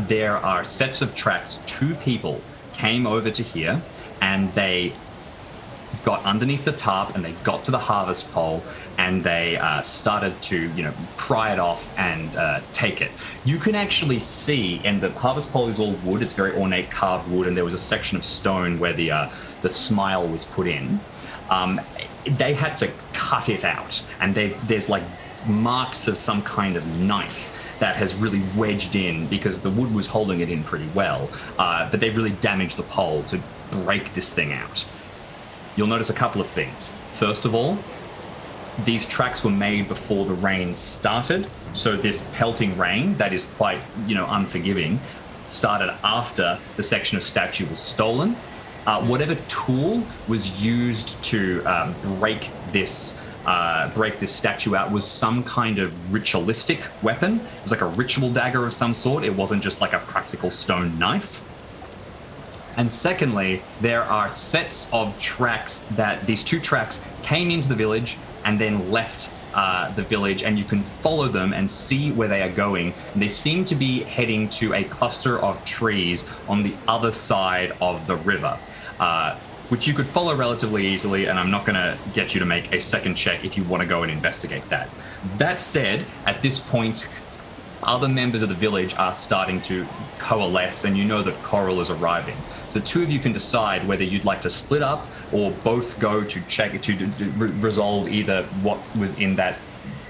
there are sets of tracks. 2 people came over to here and they got underneath the tarp and they got to the harvest pole and they started to, pry it off and take it. You can actually see, and the harvest pole is all wood. It's very ornate carved wood, and there was a section of stone where the smile was put in. They had to cut it out, and there's like marks of some kind of knife that has really wedged in because the wood was holding it in pretty well, but they've really damaged the pole to break this thing out. You'll notice a couple of things. First of all, these tracks were made before the rain started, so this pelting rain that is quite, unforgiving, started after the section of statue was stolen. Whatever tool was used to break this statue out was some kind of ritualistic weapon. It was like a ritual dagger of some sort. It wasn't just like a practical stone knife. And secondly, there are sets of tracks that these 2 tracks came into the village and then left the village, and you can follow them and see where they are going. And they seem to be heading to a cluster of trees on the other side of the river, which you could follow relatively easily, and I'm not going to get you to make a second check if you want to go and investigate that. That said, at this point, other members of the village are starting to coalesce, and you know that Coral is arriving. So the 2 of you can decide whether you'd like to split up or both go to check to resolve either what was in that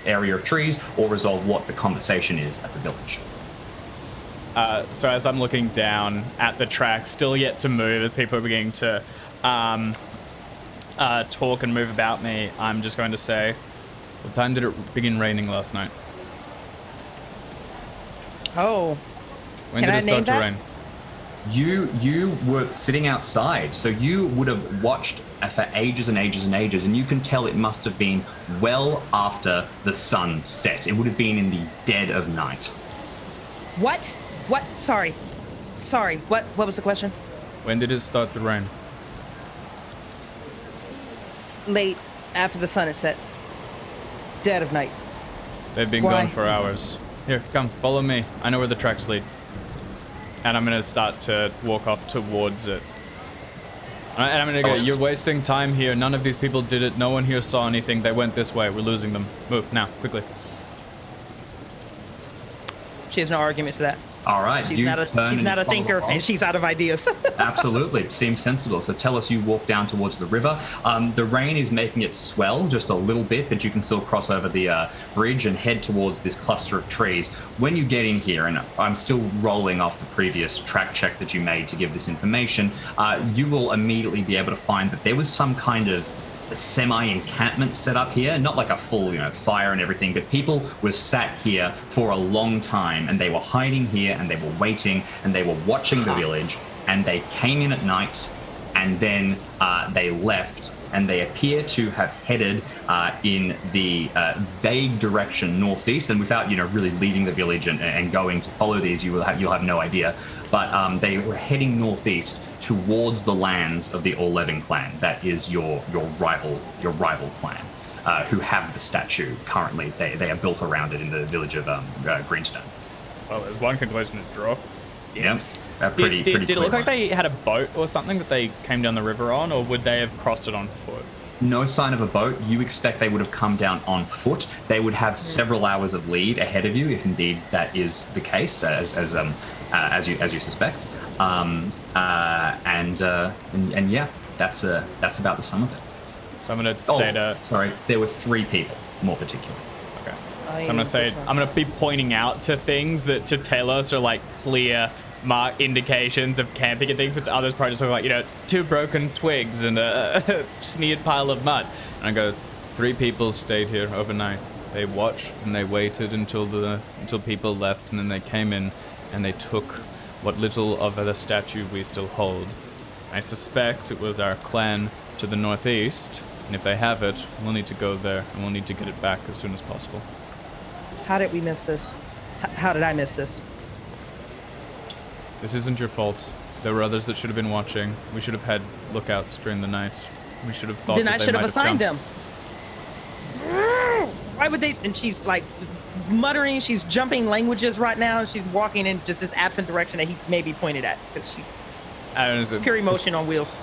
area of trees or resolve what the conversation is at the village. So as I'm looking down at the track, still yet to move, as people are beginning to talk and move about me, I'm just going to say, what time did it begin raining last night? Oh. When did it start to rain? You were sitting outside, so you would have watched for ages and ages and ages, and you can tell it must have been well after the sun set. It would have been in the dead of night. What? Sorry. What was the question? When did it start to rain? Late after the sun had set. Dead of night. They've been gone for hours. Here, come, follow me. I know where the tracks lead. And I'm going to start to walk off towards it. And I'm going to go, you're wasting time here. None of these people did it. No one here saw anything. They went this way. We're losing them. Move, now, quickly. She has no argument to that. All right. She's not a thinker, and she's out of ideas. Absolutely. Seems sensible. So tell us, you walk down towards the river. The rain is making it swell just a little bit, but you can still cross over the bridge and head towards this cluster of trees. When you get in here, and I'm still rolling off the previous track check that you made to give this information, you will immediately be able to find that there was some kind of semi-encampment set up here, not like a full, fire and everything, but people were sat here for a long time, and they were hiding here, and they were waiting, and they were watching the village, and they came in at night, and then they left, and they appear to have headed in the vague direction northeast, and without really leaving the village and going to follow these, you'll have no idea. But they were heading northeast towards the lands of the All-Levin clan. That is your rival clan, who have the statue currently. They are built around it in the village of Greenstone. Well, there's one conclusion to draw. Yes. Did it look like they had a boat or something that they came down the river on, or would they have crossed it on foot? No sign of a boat. You expect they would have come down on foot. They would have several hours of lead ahead of you, if indeed that is the case, as you suspect. And yeah, that's about the sum of it. So I'm gonna say sorry, there were 3 people, more particularly. Okay. So I'm gonna be pointing out to things that to Talos are like clear mark indications of camping and things, but to others probably just look like 2 broken twigs and a smeared pile of mud. And I go, 3 people stayed here overnight. They watched and they waited until people left, and then they came in and they took what little of the statue we still hold. I suspect it was our clan to the northeast, and if they have it, we'll need to go there, and we'll need to get it back as soon as possible. How did we miss this? How did I miss this? This isn't your fault. There were others that should have been watching. We should have had lookouts during the night. We should have thought Then that I they should have might assigned come. them. Why would they? And she's like muttering. She's jumping languages right now. And she's walking in just this absent direction that he maybe pointed at. Because she pure emotion on wheels.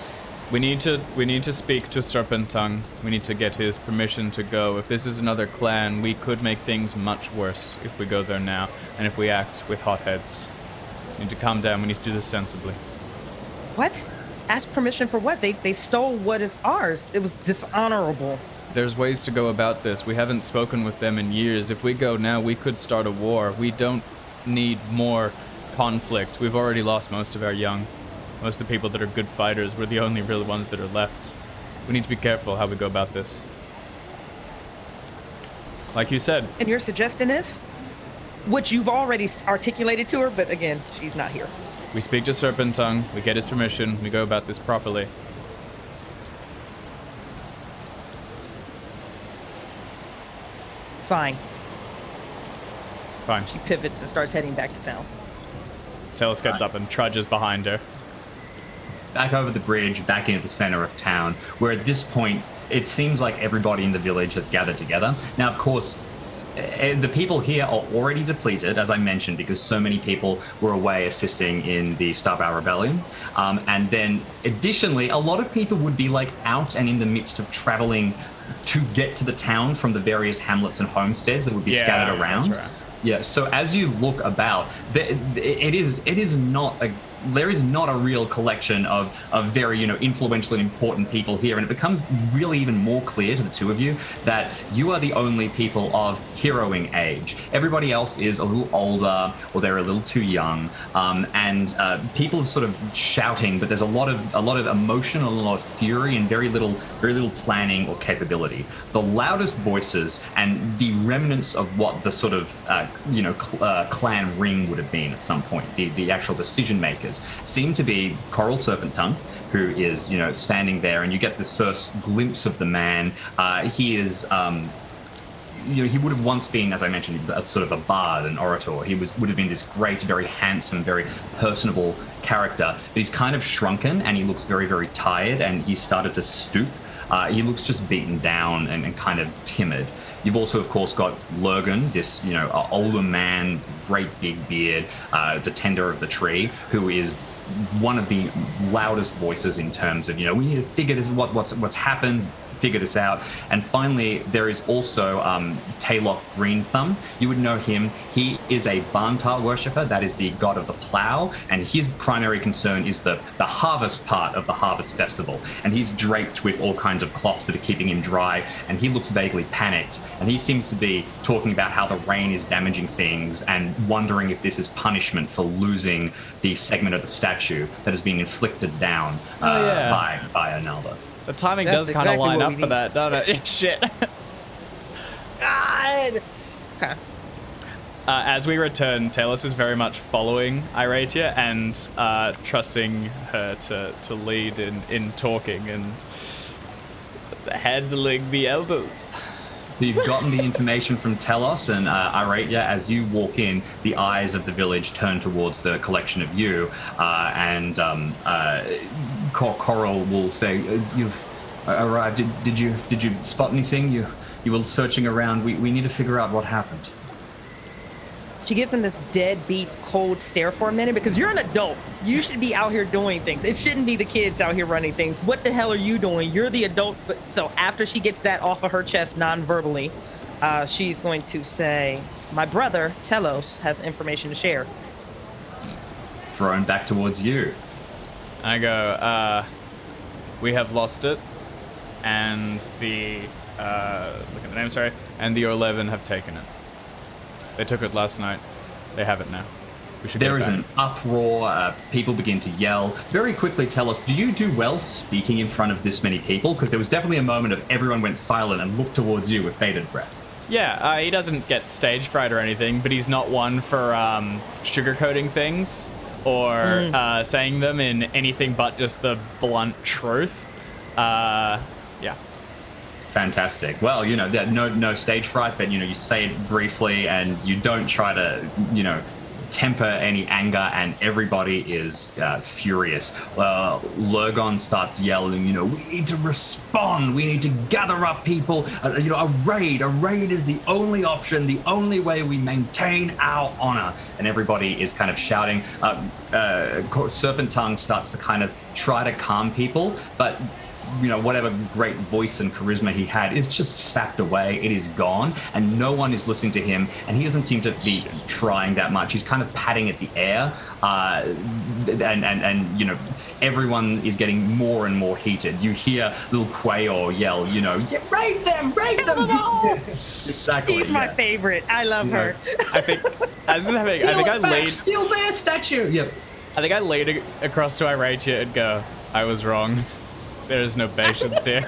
We need to speak to Serpent Tongue. We need to get his permission to go. If this is another clan, we could make things much worse if we go there now, and if we act with hot heads. We need to calm down. We need to do this sensibly. What? Ask permission for what? They stole what is ours. It was dishonorable. There's ways to go about this. We haven't spoken with them in years. If we go now, we could start a war. We don't need more conflict. We've already lost most of our young. Most of the people that are good fighters, we're the only real ones that are left. We need to be careful how we go about this. Like you said. And your suggestion is? Which you've already articulated to her, but again, she's not here. We speak to Serpent Tongue, we get his permission, we go about this properly. Fine. Fine. She pivots and starts heading back to town. Talos gets up and trudges behind her. Back over the bridge, back into the center of town, where at this point, it seems like everybody in the village has gathered together. Now, of course, the people here are already depleted, as I mentioned, because so many people were away assisting in the Starbow Rebellion. And then, additionally, a lot of people would be out and in the midst of traveling to get to the town from the various hamlets and homesteads that would be scattered around. That's right. Yeah, so as you look about, there is not a real collection of very influential and important people here, and it becomes really even more clear to the two of you that you are the only people of heroing age. Everybody else is a little older, or they're a little too young, and people are sort of shouting, but there's a lot of emotion, a lot of fury, and very little planning or capability. The loudest voices and the remnants of what the sort of clan ring would have been at some point, the actual decision makers, seem to be Coral Serpent Tongue, who is, standing there, and you get this first glimpse of the man. He is, he would have once been, as I mentioned, a sort of a bard, an orator. He would have been this great, very handsome, very personable character, but he's kind of shrunken, and he looks very, very tired, and he's started to stoop. He looks just beaten down and kind of timid. You've also, of course, got Lurgan, this, older man, great big beard, the tender of the tree, who is one of the loudest voices in terms of, we need to figure this, what's happened, figure this out. And finally, there is also Taylok Greenthumb. You would know him. He is a Bantar worshipper, that is the god of the plow, and his primary concern is the harvest part of the harvest festival. And he's draped with all kinds of cloths that are keeping him dry, and he looks vaguely panicked. And he seems to be talking about how the rain is damaging things and wondering if this is punishment for losing the segment of the statue that has been inflicted down by Arnaldo. The timing That's does kind of exactly line what up we for need. that, don't it? Shit. God. Okay. As we return, Talos is very much following Iratia and trusting her to lead in talking and handling the elders. So you've gotten the information from Telos and Iratia. As you walk in, the eyes of the village turn towards the collection of you, and Coral will say, "You've arrived. Did you spot anything? You were searching around. We need to figure out what happened." She gives him this deadbeat, cold stare for a minute because you're an adult. You should be out here doing things. It shouldn't be the kids out here running things. What the hell are you doing? You're the adult. So after she gets that off of her chest non-verbally, she's going to say, my brother, Telos, has information to share. Thrown back towards you. I go, we have lost it, and the, look at the name, sorry, and the 11 have taken it. They took it last night. They have it now. We should There get is back. an uproar. People begin to yell. Very quickly, tell us, do you do well speaking in front of this many people? Because there was definitely a moment of everyone went silent and looked towards you with bated breath. Yeah, he doesn't get stage fright or anything, but he's not one for sugarcoating things or saying them in anything but just the blunt truth. Yeah. Fantastic. Well, no stage fright, but you say it briefly, and you don't try to temper any anger, and everybody is furious. Lurgon starts yelling, we need to respond. We need to gather up people. A raid. A raid is the only option, the only way we maintain our honor. And everybody is kind of shouting. Serpent Tongue starts to kind of try to calm people, but whatever great voice and charisma he had is just sapped away. It is gone, and no one is listening to him, and he doesn't seem to be trying that much. He's kind of patting at the air, and everyone is getting more and more heated. You hear little Quayor yell, raid them! Exactly. He's my favorite. I love her. I think I lead. Still there, statue. Yep. I think I lead across to Iratia and go, I was wrong. There is no patience here.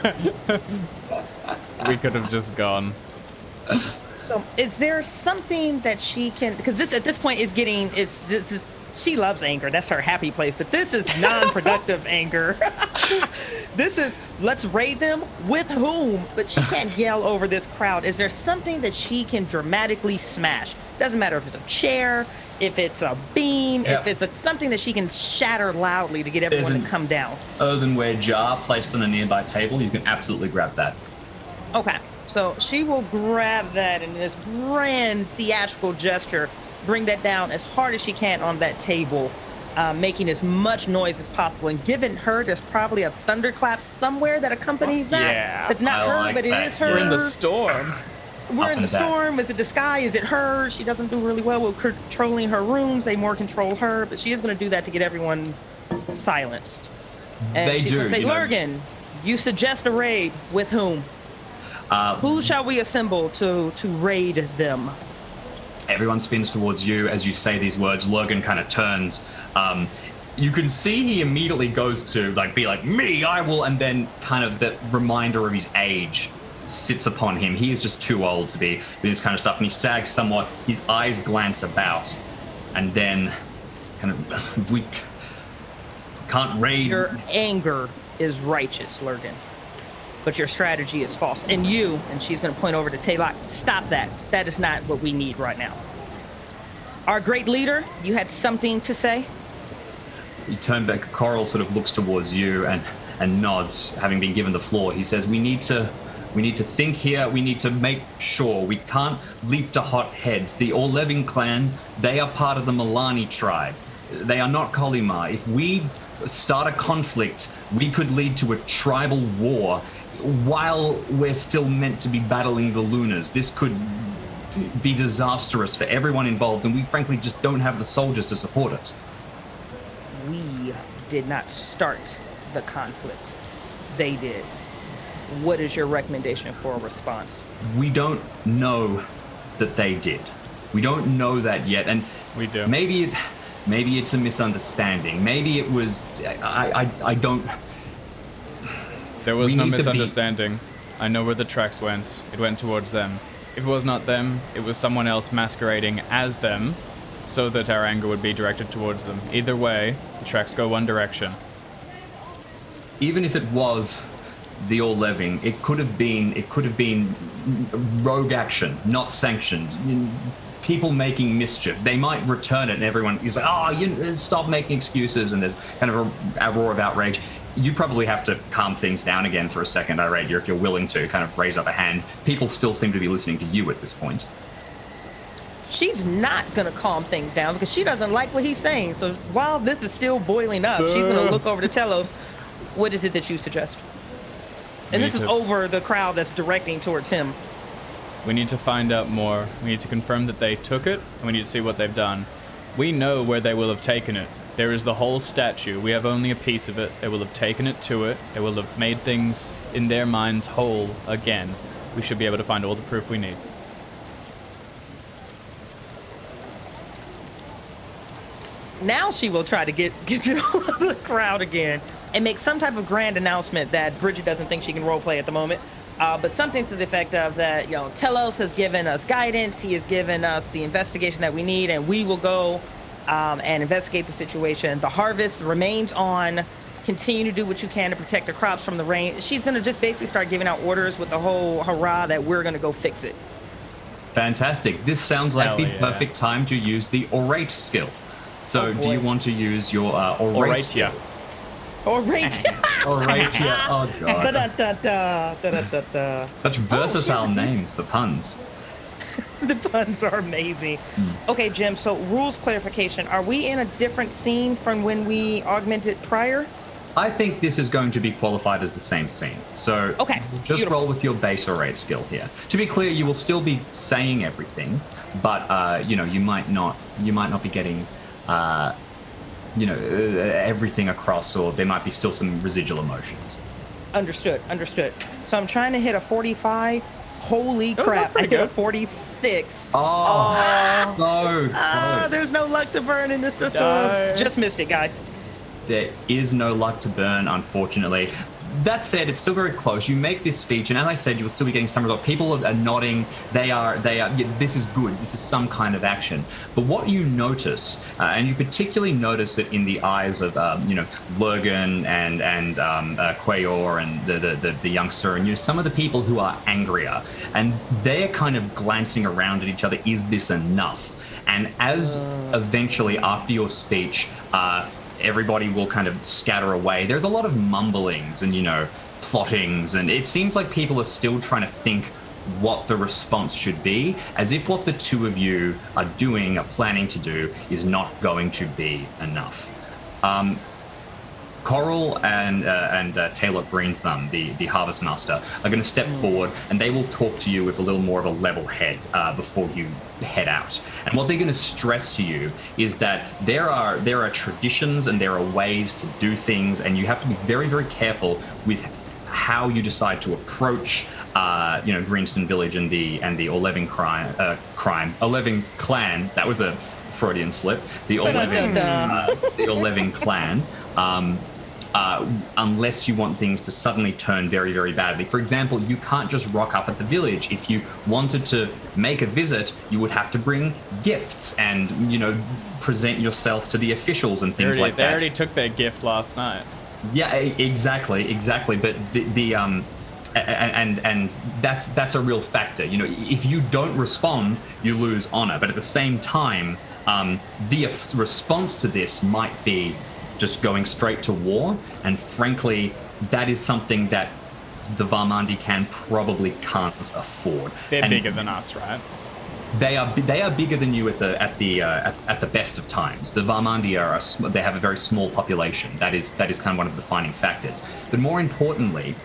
We could have just gone. So is there something that she can, because this at this point is getting, she loves anger. That's her happy place. But this is non-productive anger. This is, let's raid them with whom? But she can't yell over this crowd. Is there something that she can dramatically smash? Doesn't matter if it's a chair, if it's a beam, if it's something that she can shatter loudly to get everyone to come down. Earthenware jar placed on a nearby table. You can absolutely grab that. Okay. So she will grab that in this grand theatrical gesture, bring that down as hard as she can on that table, making as much noise as possible. And given her, there's probably a thunderclap somewhere that accompanies that. Yeah, it's not her, but it is her. We're in the storm. We're in the storm. Is it the sky? Is it her? She doesn't do really well with controlling her rooms. They more control her, but she is going to do that to get everyone silenced. And They she's do. Gonna say, Lurgan, you suggest a raid with whom? Who shall we assemble to raid them? Everyone spins towards you as you say these words. Lurgan kind of turns. You can see he immediately goes to be like, me, I will, and then kind of the reminder of his age sits upon him. He is just too old to be doing this kind of stuff, and he sags somewhat. His eyes glance about, and then kind of we can't raid. Your anger is righteous, Lurgan, but your strategy is false. And she's going to point over to Taylok, stop that. That is not what we need right now. Our great leader, you had something to say? You turn back. Coral sort of looks towards you and nods, having been given the floor. He says, we need to think here. We need to make sure. We can't leap to hot heads. The Orlevin clan, they are part of the Milani tribe. They are not Kolimar. If we start a conflict, we could lead to a tribal war while we're still meant to be battling the Lunas. This could be disastrous for everyone involved, and we frankly just don't have the soldiers to support it. We did not start the conflict. They did. What is your recommendation for a response? We don't know that they did. We don't know that yet, and we do. Maybe it's a misunderstanding. Maybe it was. I don't. There was We no need to be- misunderstanding. I know where the tracks went. It went towards them. If it was not them, it was someone else masquerading as them, so that our anger would be directed towards them. Either way, the tracks go one direction. Even if it was the All Living, it could have been rogue action, not sanctioned. People making mischief. They might return it, and everyone is like, "Oh, stop making excuses," and there's kind of a roar of outrage. You probably have to calm things down again for a second, I rate you, if you're willing to kind of raise up a hand. People still seem to be listening to you at this point. She's not going to calm things down because she doesn't like what he's saying. So while this is still boiling up, she's going to look over to Telos. What is it that you suggest? And this is over the crowd that's directing towards him. We need to find out more. We need to confirm that they took it, and we need to see what they've done. We know where they will have taken it. There is the whole statue. We have only a piece of it. They will have taken it to it. They will have made things in their minds whole again. We should be able to find all the proof we need. Now she will try to get you the crowd again and make some type of grand announcement that Bridget doesn't think she can roleplay at the moment. But something to the effect of that, Telos has given us guidance. He has given us the investigation that we need, and we will go and investigate the situation. The harvest remains on. Continue to do what you can to protect the crops from the rain. She's going to just basically start giving out orders with the whole hurrah that we're going to go fix it. Fantastic. This sounds like the perfect time to use the orate skill. So do you want to use your orate skill? Oratia. Oratia. Oh, God. Da-da-da-da, Such versatile names for puns. The puns are amazing. Okay, Jim, so rules clarification. Are we in a different scene from when we augmented prior? I think this is going to be qualified as the same scene. So just beautiful. roll with your base orate skill here. To be clear, you will still be saying everything, but you might not be getting everything across, or there might be still some residual emotions. Understood. So I'm trying to hit a 45. Holy crap, I hit a 46. Oh, no. There's no luck to burn in this system. No. Just missed it, guys. There is no luck to burn, unfortunately. That said, it's still very close. You make this speech, and as I said, you will still be getting some result. People are nodding. They are. Yeah, this is good. This is some kind of action. But what you notice, and you particularly notice it in the eyes of, Lurgan and Quayor and the youngster, and some of the people who are angrier, and they're kind of glancing around at each other. Is this enough? And as eventually after your speech, everybody will kind of scatter away. There's a lot of mumblings and, plottings, and it seems like people are still trying to think what the response should be, as if what the two of you are planning to do, is not going to be enough. Coral and Taylor Greenthumb, the Harvest Master, are going to step forward, and they will talk to you with a little more of a level head before you head out. And what they're going to stress to you is that there are traditions and there are ways to do things, and you have to be very, very careful with how you decide to approach, Greenston Village and the Orlevin Orlevin clan. That was a Freudian slip. The Orlevin clan. Unless you want things to suddenly turn very, very badly. For example, you can't just rock up at the village. If you wanted to make a visit, you would have to bring gifts and, present yourself to the officials and things like that. They already took their gift last night. Yeah, exactly. But and that's a real factor. If you don't respond, you lose honor. But at the same time, the response to this might be just going straight to war, and frankly, that is something that the Varmandi probably can't afford. They're bigger than us, right? They are bigger than you at the best of times. The Varmandi they have a very small population. That is kind of one of the defining factors. But more importantly,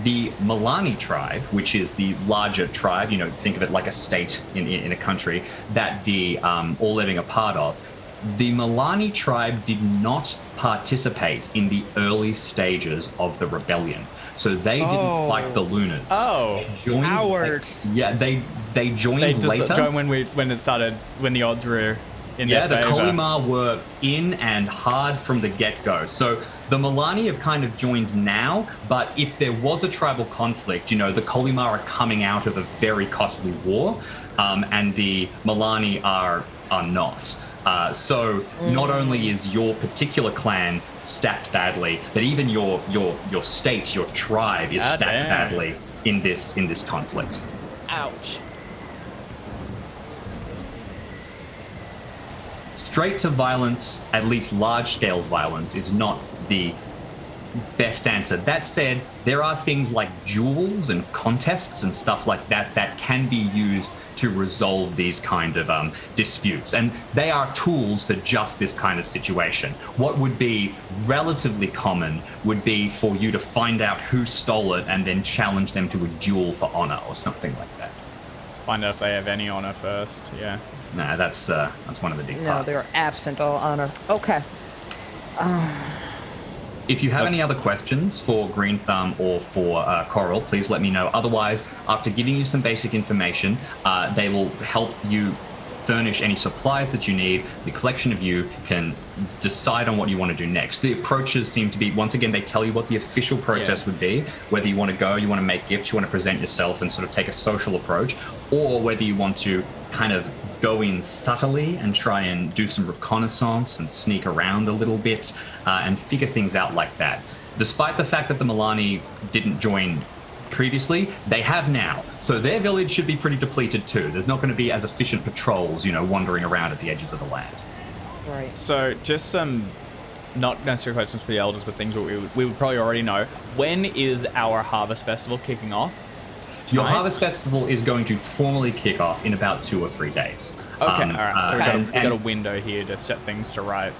the Milani tribe, which is the larger tribe, think of it like a state in a country that the All Living are part of. The Milani tribe did not participate in the early stages of the rebellion, so they didn't fight the Lunars. Cowards! Yeah, they joined later. Joined when the odds were their the favor. Kolimar were in and hard from the get-go. So the Milani have kind of joined now, but if there was a tribal conflict, the Kolimar are coming out of a very costly war, and the Milani are not. So not only is your particular clan stacked badly, but even your state, your tribe is stacked badly in this conflict. Ouch. Straight to violence, at least large-scale violence, is not the best answer. That said, there are things like duels and contests and stuff like that that can be used to resolve these kind of disputes. And they are tools for just this kind of situation. What would be relatively common would be for you to find out who stole it and then challenge them to a duel for honor or something like that. Let's find out if they have any honor first, yeah. Nah, that's one of the big No, parts. they're absent all honor. Okay. If you have any other questions for Green Thumb or for Coral, please let me know. Otherwise, after giving you some basic information, they will help you furnish any supplies that you need. The collection of you can decide on what you want to do next. The approaches seem to be, once again, they tell you what the official process would be, whether you want to go, you want to make gifts, you want to present yourself and sort of take a social approach, or whether you want to kind of go in subtly and try and do some reconnaissance and sneak around a little bit and figure things out like that. Despite the fact that the Milani didn't join previously, they have now. So their village should be pretty depleted too. There's not going to be as efficient patrols, wandering around at the edges of the land. Right. So just some, not necessarily questions for the elders, but things that we would probably already know. When is our Harvest Festival kicking off? Your Harvest Festival is going to formally kick off in about 2 or 3 days. Okay, all right. So we've got and a window here to set things to right.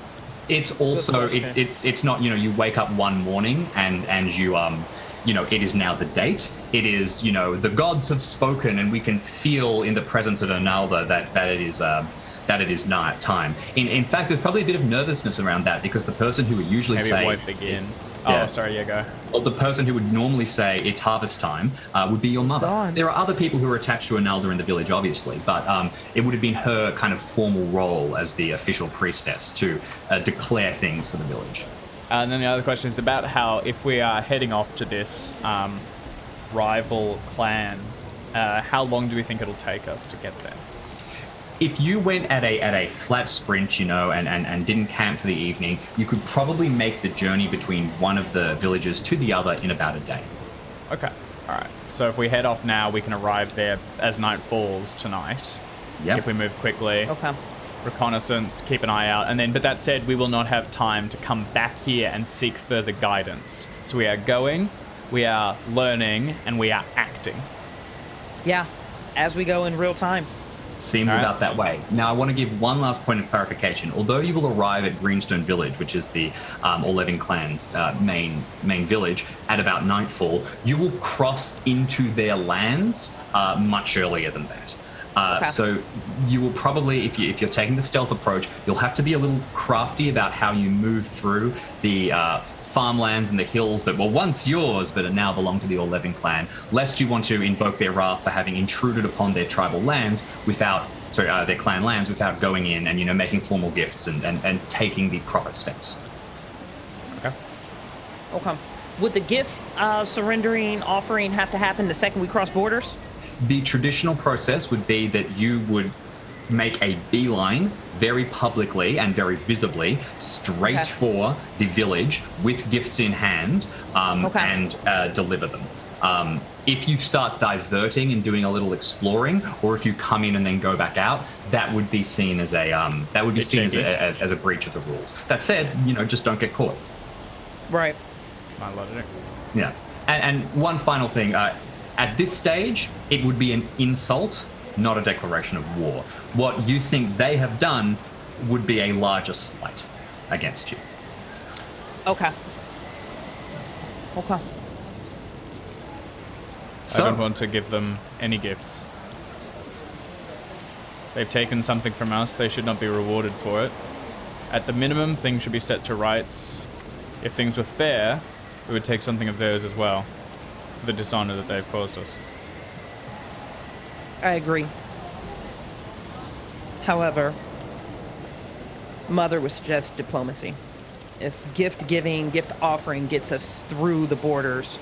It's also it's not you wake up one morning and you it is now the date. It is the gods have spoken and we can feel in the presence of Onalda that it is night time. In fact, there's probably a bit of nervousness around that because the person who would usually Maybe say it won't begin. Yeah. Oh, sorry, go. Well, the person who would normally say it's harvest time would be your mother. gone. There are other people who are attached to Onalda in the village, obviously, but it would have been her kind of formal role as the official priestess to declare things for the village. And then the other question is about how if we are heading off to this rival clan, how long do we think it'll take us to get there? If you went at a flat sprint, and didn't camp for the evening, you could probably make the journey between one of the villages to the other in about a day. Okay, all right. So if we head off now, we can arrive there as night falls tonight. Yep. If we move quickly. Okay. Reconnaissance, keep an eye out, and then, but that said, we will not have time to come back here and seek further guidance. So we are going, we are learning, and we are acting. Yeah. As we go in real time. Seems All right. about that way. Now, I want to give one last point of clarification. Although you will arrive at Greenstone Village, which is the 11 clans' main village, at about nightfall, you will cross into their lands much earlier than that. Okay. So you will probably, if you're taking the stealth approach, you'll have to be a little crafty about how you move through the farmlands and the hills that were once yours but are now belong to the Orlevin clan, lest you want to invoke their wrath for having intruded upon their tribal lands their clan lands without going in and making formal gifts and taking the proper steps. Okay. Would the gift surrendering offering have to happen the second we cross borders? The traditional process would be that you would make a beeline very publicly and very visibly straight for the village with gifts in hand and deliver them. If you start diverting and doing a little exploring, or if you come in and then go back out, that would be seen as a as a breach of the rules. That said, just don't get caught. Right. My logic. Yeah. And one final thing. At this stage, it would be an insult, not a declaration of war. What you think they have done would be a larger slight against you. Okay. So, I don't want to give them any gifts. They've taken something from us, they should not be rewarded for it. At the minimum, things should be set to rights. If things were fair, we would take something of theirs as well. The dishonor that they've caused us. I agree. However, Mother would suggest diplomacy. If gift giving, gift offering gets us through the borders,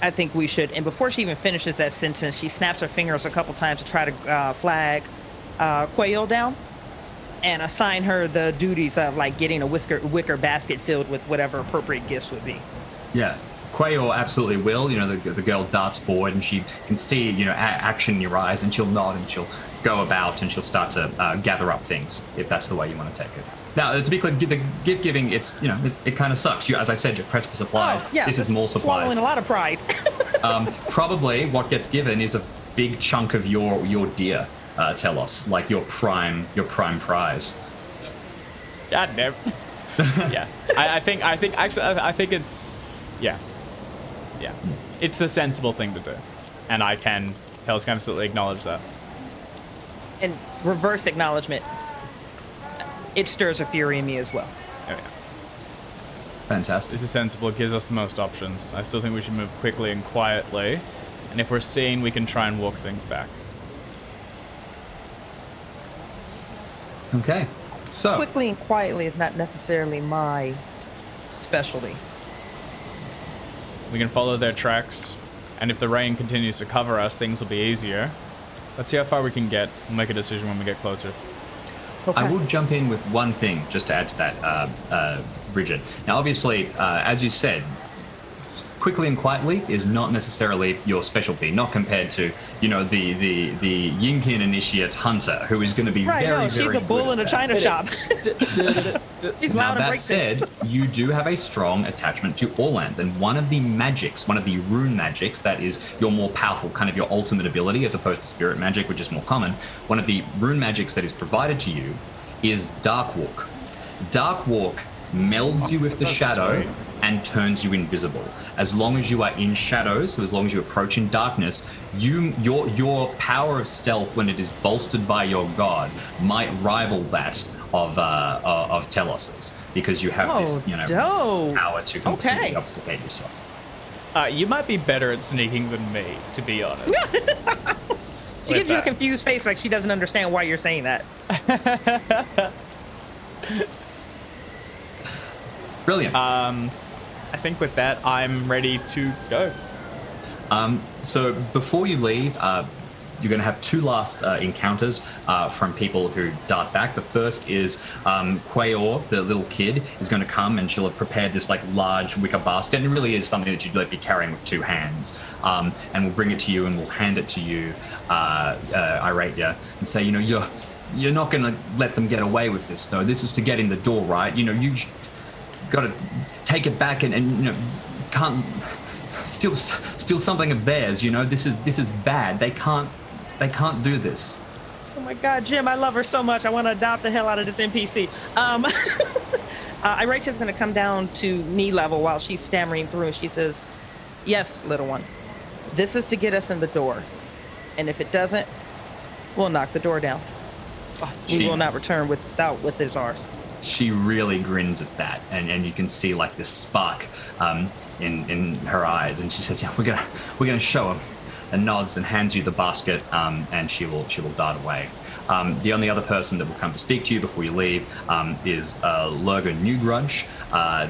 I think we should. And before she even finishes that sentence, she snaps her fingers a couple times to try to flag Quail down and assign her the duties of like getting a wicker basket filled with whatever appropriate gifts would be. Yeah. Quail absolutely will. You know, the girl darts forward and she can see, you know, action in your eyes, and she'll nod and she'll go about and she'll start to gather up things, if that's the way you want to take it. Now, to be clear, the gift giving, it's, you know, it kind of sucks. You, as I said, you're pressed for supplies. Oh, yeah, this is more supplies. Swallowing a lot of pride. Probably what gets given is a big chunk of your deer, Telos, like your prime prize. God damn. Yeah, I think it's, yeah, it's a sensible thing to do, and Telos can absolutely acknowledge that. And reverse acknowledgement, it stirs a fury in me as well. Oh yeah. Fantastic. This is sensible. It gives us the most options. I still think we should move quickly and quietly, and if we're seen, we can try and walk things back. Okay. So Quickly and quietly is not necessarily my specialty. We can follow their tracks, and if the rain continues to cover us, things will be easier. Let's see how far we can get. We'll make a decision when we get closer. Okay. I will jump in with one thing just to add to that, Bridget. Now, obviously, as you said, quickly and quietly is not necessarily your specialty, not compared to, you know, the Yinkin initiate hunter, who is going to be very she's a bull in a china shop. He's Now, loud and that break said, things. you do have a strong attachment to Orland, and one of the rune magics that is your more powerful, kind of your ultimate ability, as opposed to spirit magic, which is more common, one of the rune magics that is provided to you is Dark Walk. Dark Walk melds you with the shadow and turns you invisible. As long as you are in shadows, so as long as you approach in darkness, your power of stealth, when it is bolstered by your god, might rival that of Telos's, because you have this, you know, dope. power to completely obfuscate yourself. You might be better at sneaking than me, to be honest. She gives you a confused face like she doesn't understand why you're saying that. Brilliant. I think with that, I'm ready to go. So before you leave, you're going to have two last encounters from people who dart back. The first is Quayor, the little kid, is going to come, and she'll have prepared this like large wicker basket, and it really is something that you'd like be carrying with two hands. And we'll bring it to you, and we'll hand it to you, Iratia, and say, you know, you're not going to let them get away with this, though. This is to get in the door, right? You know, you got to take it back and you know, can't steal something of theirs. You know, this is bad. They can't do this. Oh my God, Jim, I love her so much. I want to adopt the hell out of this NPC. Iratia's going to come down to knee level while she's stammering through, and she says, "Yes, little one, this is to get us in the door, and if it doesn't, we'll knock the door down. We will not return without what is ours." She really grins at that, and you can see like this spark in her eyes, and she says, "Yeah, we're gonna show him," and nods and hands you the basket, and she will dart away. The only other person that will come to speak to you before you leave is Lurgan Newgrudge,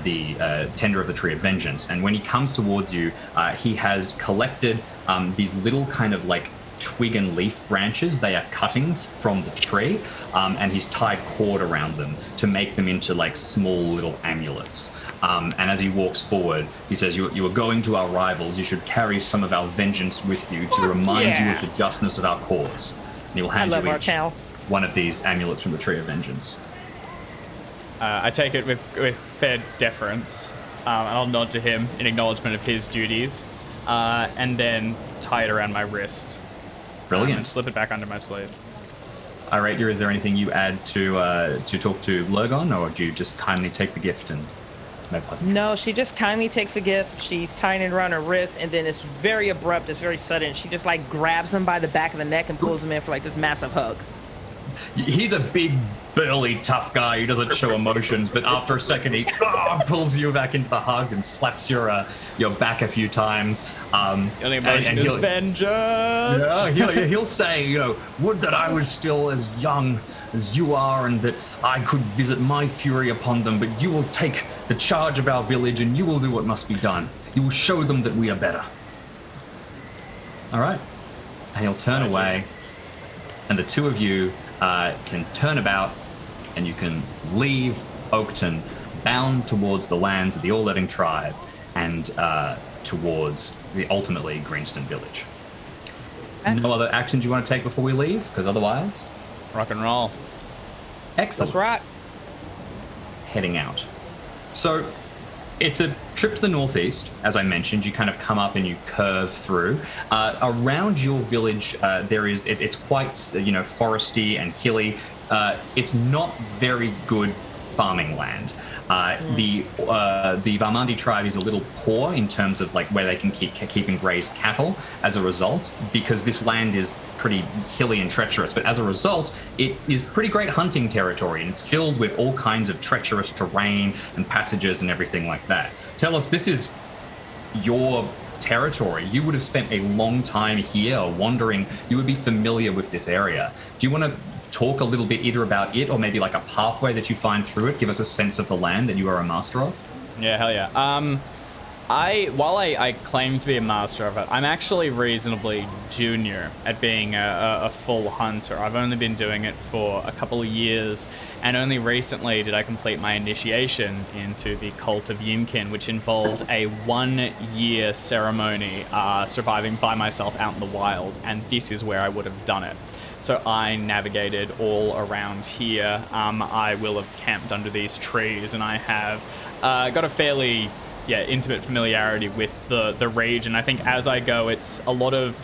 the tender of the Tree of Vengeance, and when he comes towards you, he has collected these little kind of like twig and leaf branches. They are cuttings from the tree, and he's tied cord around them to make them into like small little amulets. And as he walks forward, he says, you are going to our rivals. You should carry some of our vengeance with you to remind you of the justness of our cause. And he will hand you each one of these amulets from the Tree of Vengeance. I take it with fair deference, and I'll nod to him in acknowledgement of his duties, and then tie it around my wrist. Brilliant. And slip it back under my sleeve. Iratia, is there anything you add to talk to Lurgon, or do you just kindly take the gift and make pleasant? No, she just kindly takes the gift. She's tying it around her wrist, and then it's very abrupt. It's very sudden. She just like grabs him by the back of the neck and pulls him in for like this massive hug. he's a big, burly, tough guy who doesn't show emotions, but after a second he pulls you back into the hug and slaps your back a few times. The only emotion is vengeance. Yeah, he'll say, would that I was still as young as you are, and that I could visit my fury upon them, but you will take the charge of our village, and you will do what must be done. You will show them that we are better. All right. And he'll turn away, and the two of you can turn about, and you can leave Oakton, bound towards the lands of the All-Letting tribe, and towards ultimately Greenston Village. Okay. No other actions you want to take before we leave? Because otherwise... Rock and roll. Excellent. Let's rock. Heading out. So it's a trip to the northeast. As I mentioned, you kind of come up and you curve through. Around your village, it's quite foresty and hilly. It's not very good farming land. The Varmandi tribe is a little poor in terms of like where they can keep and graze cattle as a result, because this land is pretty hilly and treacherous. But as a result, it is pretty great hunting territory, and it's filled with all kinds of treacherous terrain and passages and everything like that. Tell us, this is your territory. You would have spent a long time here wandering. You would be familiar with this area. Do you want to talk a little bit either about it or maybe like a pathway that you find through it? Give us a sense of the land that you are a master of. Yeah, hell yeah. While I claim to be a master of it, I'm actually reasonably junior at being a full hunter. I've only been doing it for a couple of years, and only recently did I complete my initiation into the cult of Yinkin, which involved a 1-year ceremony surviving by myself out in the wild, and this is where I would have done it. So I navigated all around here. I will have camped under these trees, and I have got a fairly intimate familiarity with the region. I think as I go, it's a lot of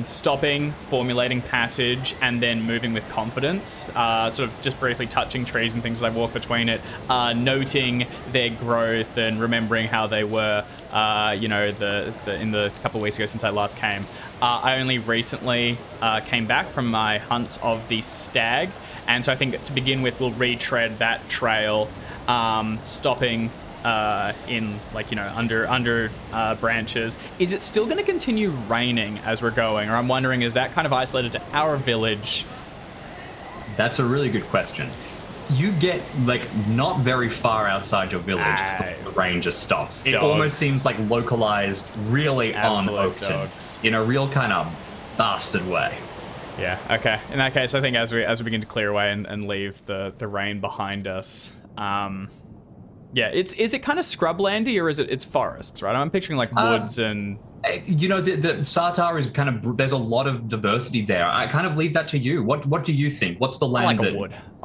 stopping, formulating passage, and then moving with confidence, sort of just briefly touching trees and things as I walk between it, noting their growth and remembering how they were, in the couple of weeks ago since I last came. I only recently came back from my hunt of the stag, and so I think to begin with, we'll retread that trail, stopping under branches. Is it still going to continue raining as we're going, or I'm wondering, is that kind of isolated to our village? That's a really good question. You get not very far outside your village, the rain just stops. It almost seems like localized really absolute on Oakton dogs. In a real kind of bastard way. Yeah, okay. In that case, I think as we begin to clear away and leave the rain behind us, is it kind of scrublandy, or is it's forests, right? I'm picturing woods and... the Sartar is kind of... There's a lot of diversity there. I kind of leave that to you. What do you think? What's the land? I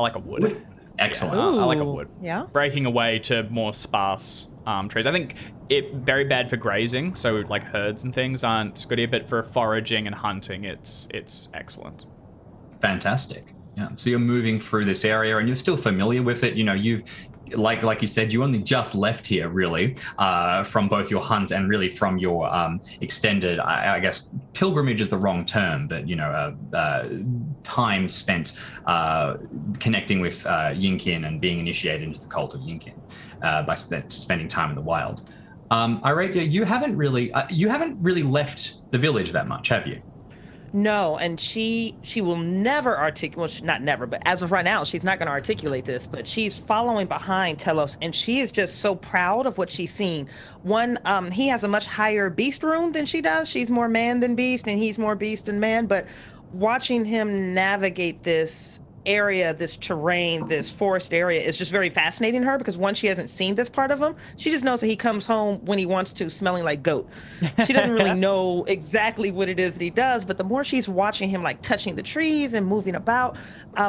like a wood. Excellent. Yeah, I like a wood. Yeah. Breaking away to more sparse trees. I think it very bad for grazing, so herds and things aren't good here, but for foraging and hunting, it's excellent. Fantastic. Yeah. So you're moving through this area, and you're still familiar with it. You've... Like you said, you only just left here, really, from both your hunt and really from your extended, I guess, pilgrimage is the wrong term, but, time spent connecting with Yinkin and being initiated into the cult of Yinkin by spending time in the wild. Iradia, you haven't really left the village that much, have you? No, and she will never articulate, well, not never, but as of right now, she's not going to articulate this, but she's following behind Telos, and she is just so proud of what she's seen. One, he has a much higher beast rune than she does. She's more man than beast, and he's more beast than man, but watching him navigate this area, this terrain, this forest area is just very fascinating to her, because one, she hasn't seen this part of him. She just knows that he comes home when he wants to, smelling like goat. She doesn't really know exactly what it is that he does, but the more she's watching him touching the trees and moving about,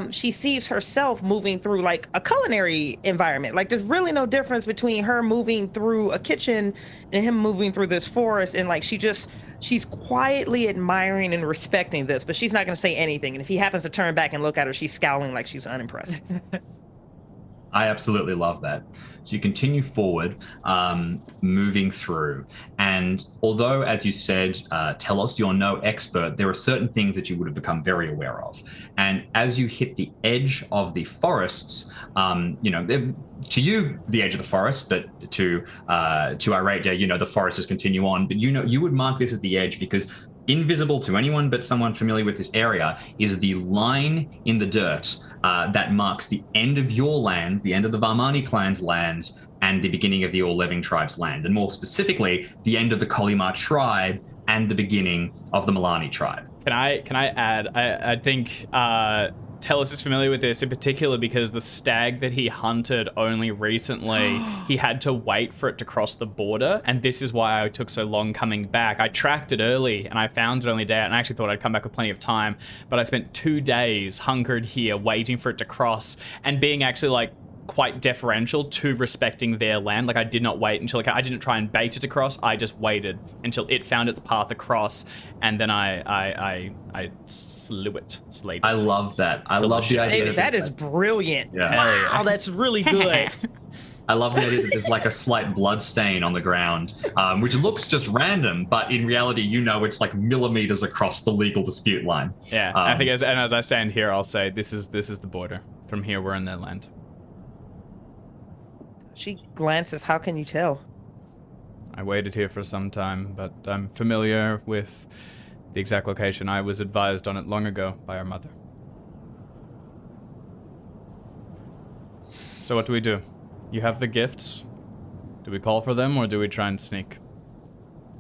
she sees herself moving through a culinary environment. There's really no difference between her moving through a kitchen and him moving through this forest, and she's quietly admiring and respecting this, but she's not going to say anything. And if he happens to turn back and look at her, she's scowling like she's unimpressed. I absolutely love that. So you continue forward, moving through. And although, as you said, Telos, you're no expert, there are certain things that you would have become very aware of. And as you hit the edge of the forests, to you, the edge of the forest, but to Iratia, the forests continue on. But you would mark this as the edge because invisible to anyone but someone familiar with this area is the line in the dirt that marks the end of your land, the end of the Varmani clan's land, and the beginning of the All Living Tribe's land, and more specifically, the end of the Kolimar tribe and the beginning of the Milani tribe. Can I add? I think Telos is familiar with this in particular because the stag that he hunted only recently, he had to wait for it to cross the border, and this is why I took so long coming back. I tracked it early and I found it only a day out, and I actually thought I'd come back with plenty of time, but I spent 2 days hunkered here waiting for it to cross and being actually like quite deferential to respecting their land. Like I did not wait until I didn't try and bait it across. I just waited until it found its path across, and then I slayed it. I love that. I love the idea. David, that is brilliant. Yeah. Wow, that's really good. I love the idea that there's like a slight blood stain on the ground, which looks just random, but in reality, it's like millimeters across the legal dispute line. Yeah, I think as I stand here, I'll say this is the border. From here, we're in their land. She glances. How can you tell? I waited here for some time, but I'm familiar with the exact location. I was advised on it long ago by our mother. So what do we do? You have the gifts. Do we call for them or do we try and sneak?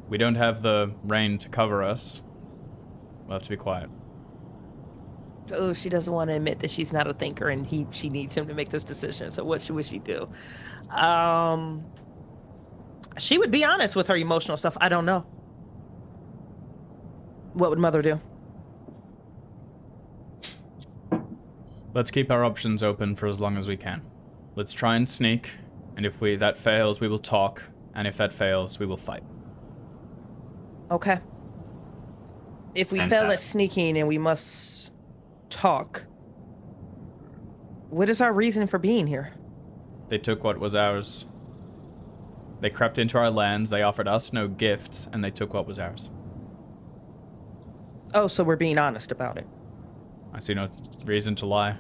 We don't have the rain to cover us. We'll have to be quiet. Oh, she doesn't want to admit that she's not a thinker and she needs him to make this decision. So what should she do? She would be honest with her emotional stuff. I don't know. What would Mother do? Let's keep our options open for as long as we can. Let's try and sneak, and if that fails, we will talk, and if that fails, we will fight. Okay. If we fail at sneaking and we must talk, what is our reason for being here? They took what was ours. They crept into our lands, they offered us no gifts, and they took what was ours. Oh, so we're being honest about it. I see no reason to lie.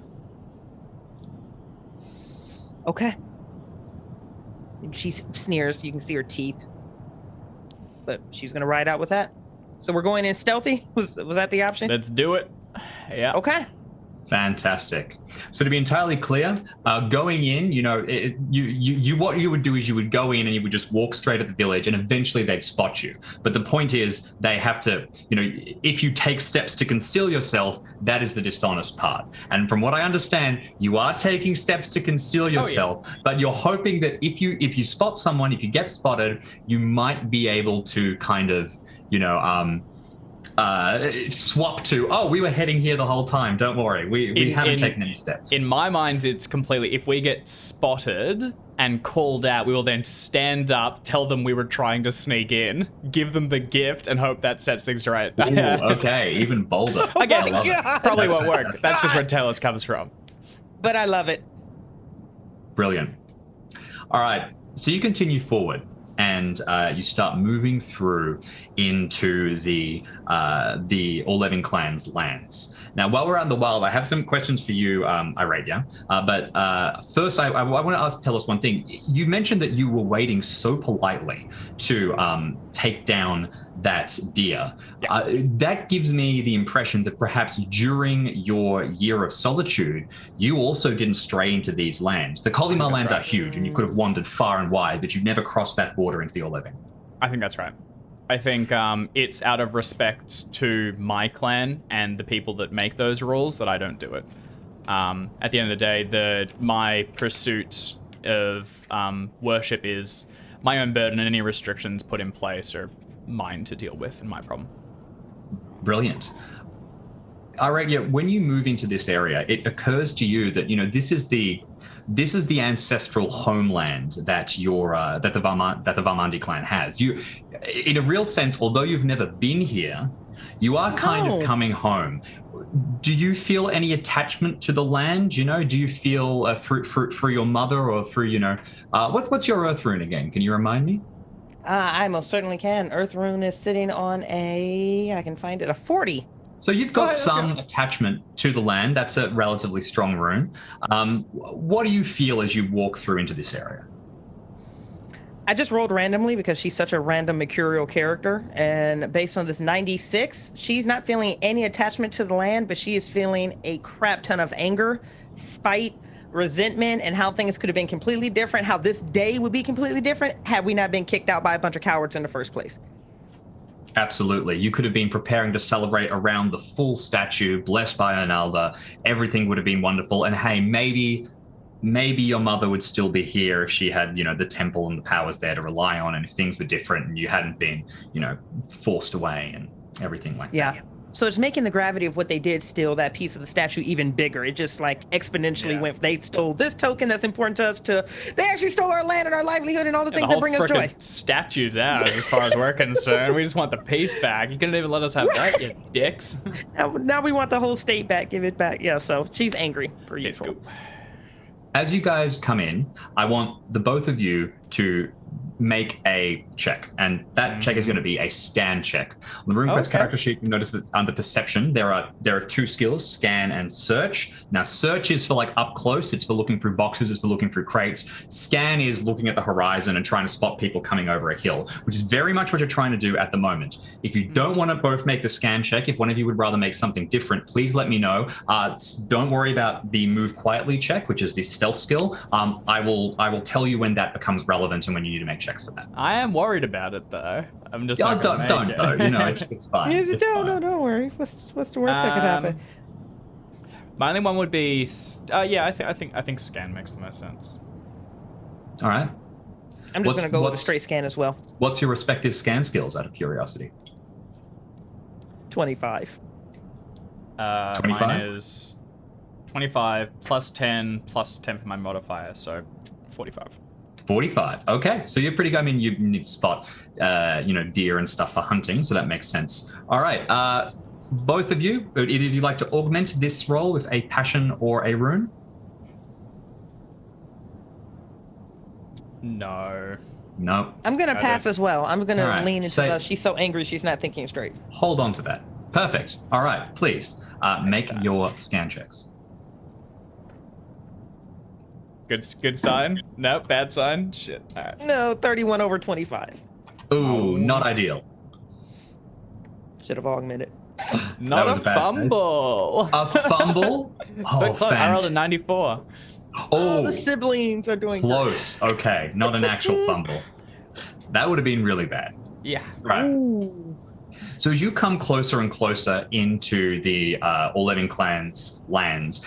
Okay. And she sneers. You can see her teeth. But she's going to ride out with that. So we're going in stealthy? Was that the option? Let's do it. Yeah. Okay. Fantastic. So to be entirely clear, going in, what you would do is you would go in and you would just walk straight at the village, and eventually they'd spot you. But the point is, they have to, if you take steps to conceal yourself, that is the dishonest part. And from what I understand, you are taking steps to conceal yourself, but you're hoping that if you spot someone, if you get spotted, you might be able to kind of, swap to, we were heading here the whole time, don't worry, we haven't taken any steps. In my mind, it's completely, if we get spotted and called out, we will then stand up, tell them we were trying to sneak in, give them the gift, and hope that sets things right. Ooh, okay, even bolder. Again, probably won't work. That's just where Telos comes from. But I love it. Brilliant. All right, so you continue forward. And you start moving through into the All Living Clan's lands. Now, while we're out in the wild, I have some questions for you, Iratia. But first, I want to tell us one thing. You mentioned that you were waiting so politely to take down that deer. Yeah. That gives me the impression that perhaps during your year of solitude, you also didn't stray into these lands. The Kolimar lands are huge, and you could have wandered far and wide, but you never crossed that border into the All Living. I think that's right. I think it's out of respect to my clan and the people that make those rules that I don't do it. At the end of the day, my pursuit of worship is my own burden, and any restrictions put in place are mine to deal with and my problem. Brilliant. Iratia, when you move into this area, it occurs to you that this is the ancestral homeland that that the Varmandi clan has. You, in a real sense, although you've never been here, You are kind of Oh. coming home. Do you feel any attachment to the land? You know, do you feel for your mother or through, what's your Earth rune again? Can you remind me? I most certainly can. Earth rune is sitting on I can find it, a 40. So you've got some attachment to the land. That's a relatively strong rune. What do you feel as you walk through into this area? I just rolled randomly because she's such a random mercurial character. And based on this 96, she's not feeling any attachment to the land, but she is feeling a crap ton of anger, spite, resentment, and how things could have been completely different, how this day would be completely different had we not been kicked out by a bunch of cowards in the first place. Absolutely. You could have been preparing to celebrate around the full statue, blessed by Arnalda. Everything would have been wonderful. And hey, maybe your mother would still be here if she had, the temple and the powers there to rely on, and if things were different and you hadn't been, forced away and everything like that. Yeah. So it's making the gravity of what they did steal that piece of the statue even bigger. It just like exponentially went. They stole this token that's important to us. They actually stole our land and our livelihood and all the things that bring us joy. Statues out, as far as we're concerned. We just want the piece back. You couldn't even let us have that, you dicks. Now we want the whole state back. Give it back. Yeah. So she's angry per usual. As you guys come in, I want the both of you to make a check, and that check is going to be a scan check. On the RuneQuest character sheet, you notice that under perception there are two skills: scan and search. Now, search is for like up close; it's for looking through boxes, it's for looking through crates. Scan is looking at the horizon and trying to spot people coming over a hill, which is very much what you're trying to do at the moment. If you don't want to both make the scan check, if one of you would rather make something different, please let me know. Don't worry about the move quietly check, which is the stealth skill. I will tell you when that becomes relevant and when you need to make checks for that. I am worried about it though. I'm just don't it's fine. Yes, don't worry. What's the worst that could happen? My only one would be I think scan makes the most sense. All right. I'm just gonna go with a straight scan as well. What's your respective scan skills out of curiosity? 25. 25? Mine is 25 plus 10 for my modifier, so 45. 45. Okay, so you're pretty good. I mean, you need to spot, deer and stuff for hunting, so that makes sense. All right, both of you, would either of you like to augment this roll with a passion or a rune? No. No. I'm gonna pass as well. I'm gonna lean into she's so angry she's not thinking straight. Hold on to that. Perfect. All right, please make your scan checks. Good sign? No, bad sign? Shit. All right. No, 31 over 25. Ooh, not ideal. Should have augmented. Not a fumble. A fumble? Oh, I rolled a 94. Oh, the siblings are doing close. Okay, not an actual fumble. That would have been really bad. Yeah. Right. Ooh. So as you come closer and closer into the All Living Clans lands,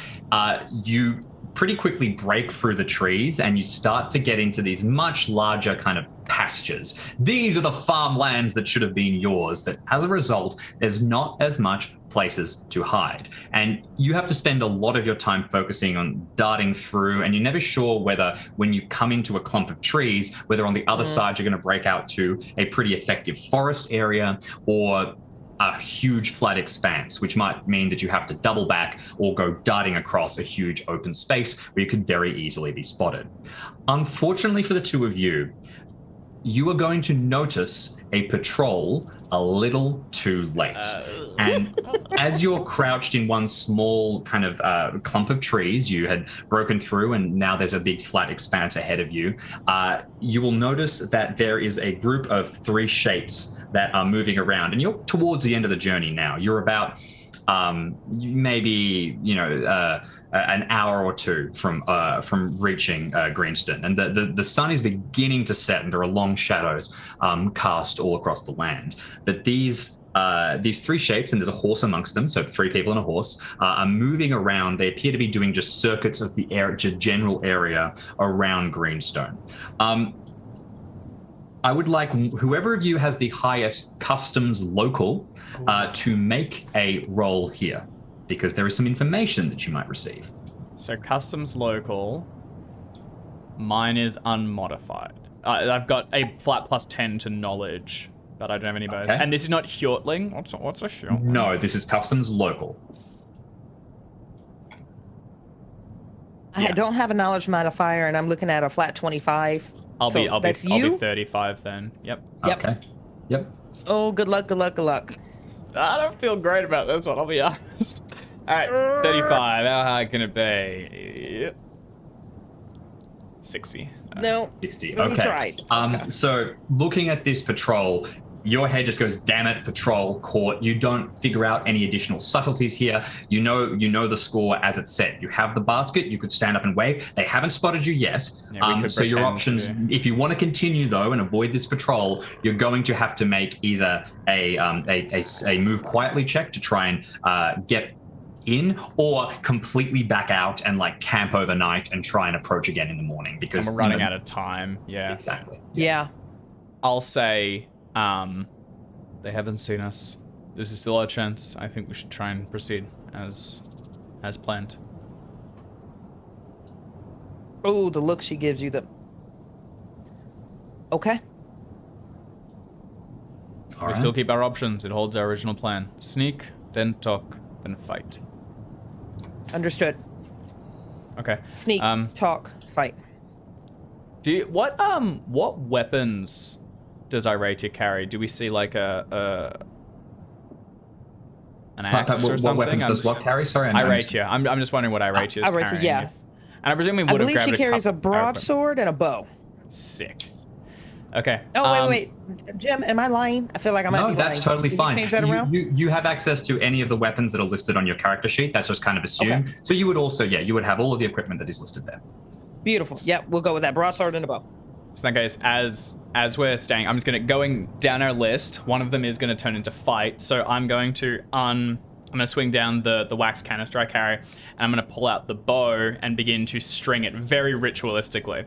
you pretty quickly break through the trees and you start to get into these much larger kind of pastures. These are the farmlands that should have been yours, but as a result, there's not as much places to hide. And you have to spend a lot of your time focusing on darting through, and you're never sure whether when you come into a clump of trees, whether on the other side you're going to break out to a pretty effective forest area or a huge flat expanse, which might mean that you have to double back or go darting across a huge open space where you could very easily be spotted. Unfortunately for the two of you, you are going to notice a patrol a little too late. And as you're crouched in one small kind of clump of trees, you had broken through and now there's a big flat expanse ahead of you, you will notice that there is a group of 3 shapes that are moving around. And you're towards the end of the journey now. You're about maybe an hour or two from reaching Greenstone, and the sun is beginning to set, and there are long shadows cast all across the land. But these 3 shapes, and there's a horse amongst them, so 3 people and a horse, are moving around. They appear to be doing just circuits of the general area around Greenstone. I would like whoever of you has the highest customs local to make a roll here, because there is some information that you might receive. So customs local, mine is unmodified. I've got a flat plus 10 to knowledge. but I don't have any bows. Okay. And this is not Hjortling. What's a Hjortling? No, this is customs local. I don't have a knowledge modifier, and I'm looking at a flat 25. I'll be I'll be 35 then. Yep. Okay. Yep. Oh, good luck, good luck, good luck. I don't feel great about this one, I'll be honest. All right, 35. How high can it be? Yep. 60. No. 60. Let me Okay. try. So looking at this patrol, your head just goes, damn it, patrol, caught. You don't figure out any additional subtleties here. You know the score as it's set. You have the basket. You could stand up and wave. They haven't spotted you yet. Yeah, So your options, if you want to continue though and avoid this patrol, you're going to have to make either a move quietly check to try and get in, or completely back out and like camp overnight and try and approach again in the morning, because I'm running out of time. Yeah. Exactly. Yeah. I'll say they haven't seen us. This is still our chance. I think we should try and proceed as planned. Oh, the look she gives you. Okay. We still keep our options. It holds our original plan. Sneak, then talk, then fight. Understood. Okay. Sneak, talk, fight. What weapons does Iratia carry? Do we see like an axe or something? What weapons does what carry? Sorry, Iratia. I'm just wondering what Iratia is carrying. Yeah. And I presume we would I have believe grabbed she carries a broadsword and a bow. Sick. Okay. Oh, wait. Jim, am I lying? I feel like I might be lying. No, that's totally Did fine. You change that around? You have access to any of the weapons that are listed on your character sheet. That's just kind of assumed. Okay. So you would also, you would have all of the equipment that is listed there. Beautiful. Yep, we'll go with that broadsword and a bow. So in that case, as we're staying, I'm just going down our list. One of them is going to turn into fight. So I'm going to swing down the wax canister I carry, and I'm going to pull out the bow and begin to string it very ritualistically.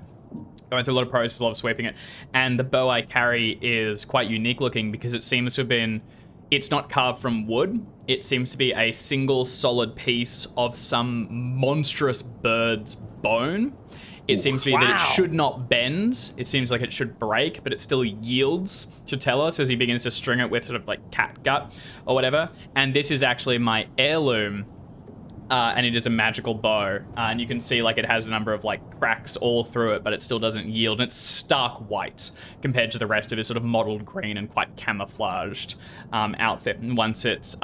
Going through a lot of process, a lot of sweeping it. And the bow I carry is quite unique looking because it seems to have been, it's not carved from wood. It seems to be a single solid piece of some monstrous bird's bone. It seems to be that it should not bend. It seems like it should break, but it still yields to Telos as he begins to string it with sort of like cat gut or whatever. And this is actually my heirloom. And it is a magical bow, and you can see like it has a number of like cracks all through it, but it still doesn't yield. And it's stark white compared to the rest of his sort of mottled green and quite camouflaged outfit. And once it's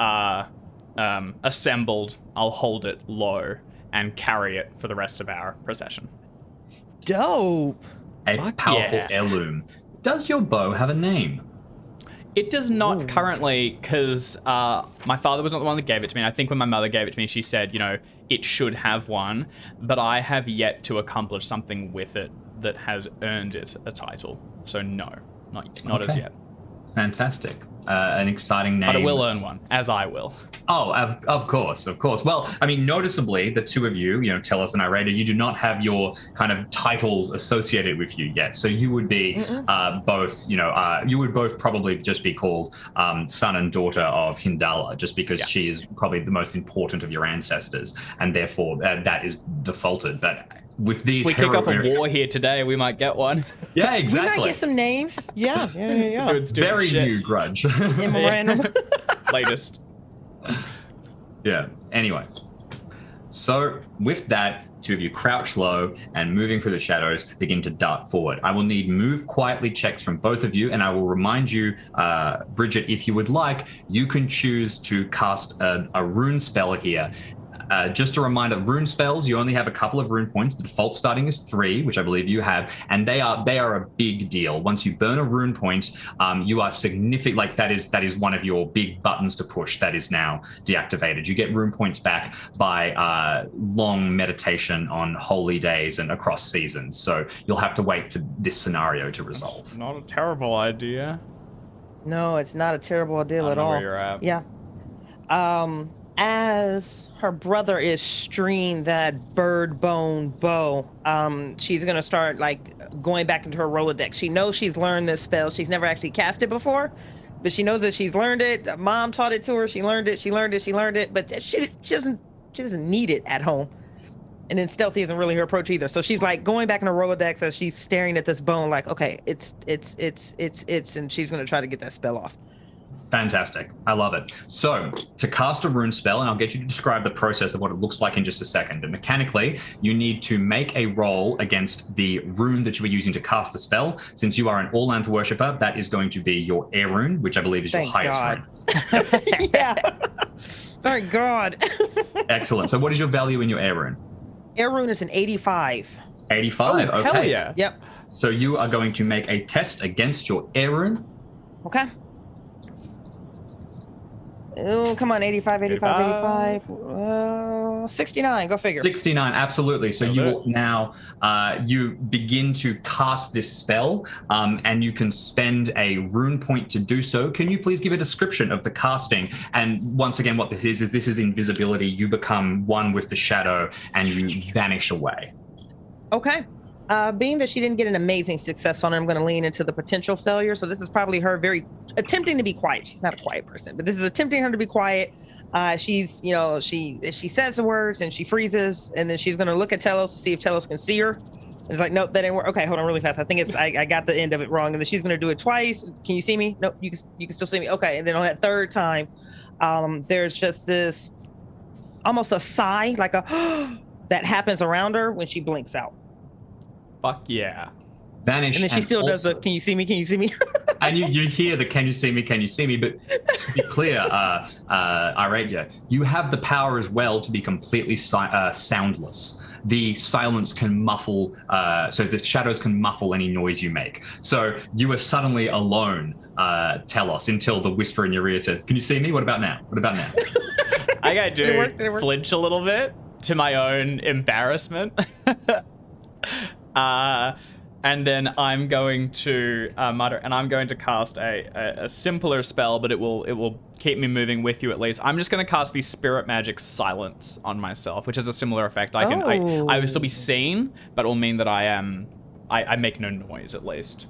assembled, I'll hold it low and carry it for the rest of our procession. Dope. A powerful heirloom. Does your bow have a name? It does not currently, because my father was not the one that gave it to me. I think when my mother gave it to me, she said, it should have one, but I have yet to accomplish something with it that has earned it a title. So no, not as yet. Fantastic. An exciting name. But it will earn one, as I will. Oh, of course. Well, I mean, noticeably, the two of you, Telos and Irada, you do not have your kind of titles associated with you yet. So you would be both, you would both probably just be called son and daughter of Hindala, just because she is probably the most important of your ancestors, and therefore that is defaulted. But with these, we kick off a war here today, we might get one. Yeah, exactly. We might get some names. Yeah. Very new grudge. Random. Latest. Yeah. Anyway, so with that, two of you crouch low and moving through the shadows, begin to dart forward. I will need move quietly checks from both of you, and I will remind you, Bridget, if you would like, you can choose to cast a rune spell here. Just a reminder, rune spells, you only have a couple of rune points. The default starting is 3, which I believe you have, and they are a big deal. Once you burn a rune point, you are significant. Like that is one of your big buttons to push. That is now deactivated. You get rune points back by long meditation on holy days and across seasons. So you'll have to wait for this scenario to resolve. That's not a terrible idea. No, it's not a terrible deal at all. Where you're at. Yeah. As her brother is stringing that bird bone bow, she's gonna start like going back into her Rolodex. She knows she's learned this spell. She's never actually cast it before, but she knows that she's learned it. Mom taught it to her. She learned it, but she doesn't need it at home. And then stealthy isn't really her approach either. So she's like going back in her Rolodex as she's staring at this bone, like, okay, it's, and she's gonna try to get that spell off. Fantastic. I love it. So, to cast a rune spell, and I'll get you to describe the process of what it looks like in just a second, but mechanically, you need to make a roll against the rune that you are using to cast the spell. Since you are an all-land worshipper, that is going to be your air rune, which I believe is your highest rune. Yeah. Thank God. Excellent. So, what is your value in your air rune? Air rune is an 85. 85. Oh, okay. hell yeah. Yep. So, you are going to make a test against your air rune. Okay. Oh, come on, 85. 69, go figure. 69, absolutely. So you will now, you begin to cast this spell, and you can spend a rune point to do so. Can you please give a description of the casting? And once again, what this is invisibility. You become one with the shadow and you vanish away. Okay. Being that she didn't get an amazing success on it, I'm going to lean into the potential failure. So this is probably her very attempting to be quiet. She's not a quiet person, but this is attempting her to be quiet. She's, she says the words and she freezes, and then she's going to look at Telos to see if Telos can see her. It's like, nope, that didn't work. Okay, hold on really fast. I think I got the end of it wrong. And then she's going to do it twice. Can you see me? Nope, you can still see me. Okay. And then on that third time, there's just this almost a sigh, like a that happens around her when she blinks out. Fuck yeah. Vanish. And then she still does the, can you see me? Can you see me? And you hear the can you see me? Can you see me? But to be clear, Iradia, you have the power as well to be completely soundless. The silence can muffle, so the shadows can muffle any noise you make. So you are suddenly alone, Telos, until the whisper in your ear says, can you see me? What about now? What about now? I gotta flinch a little bit to my own embarrassment. And then I'm going to mutter, and I'm going to cast a simpler spell, but it will keep me moving with you at least. I'm just going to cast the Spirit Magic Silence on myself, which has a similar effect. I will still be seen, but it will mean that I make no noise at least.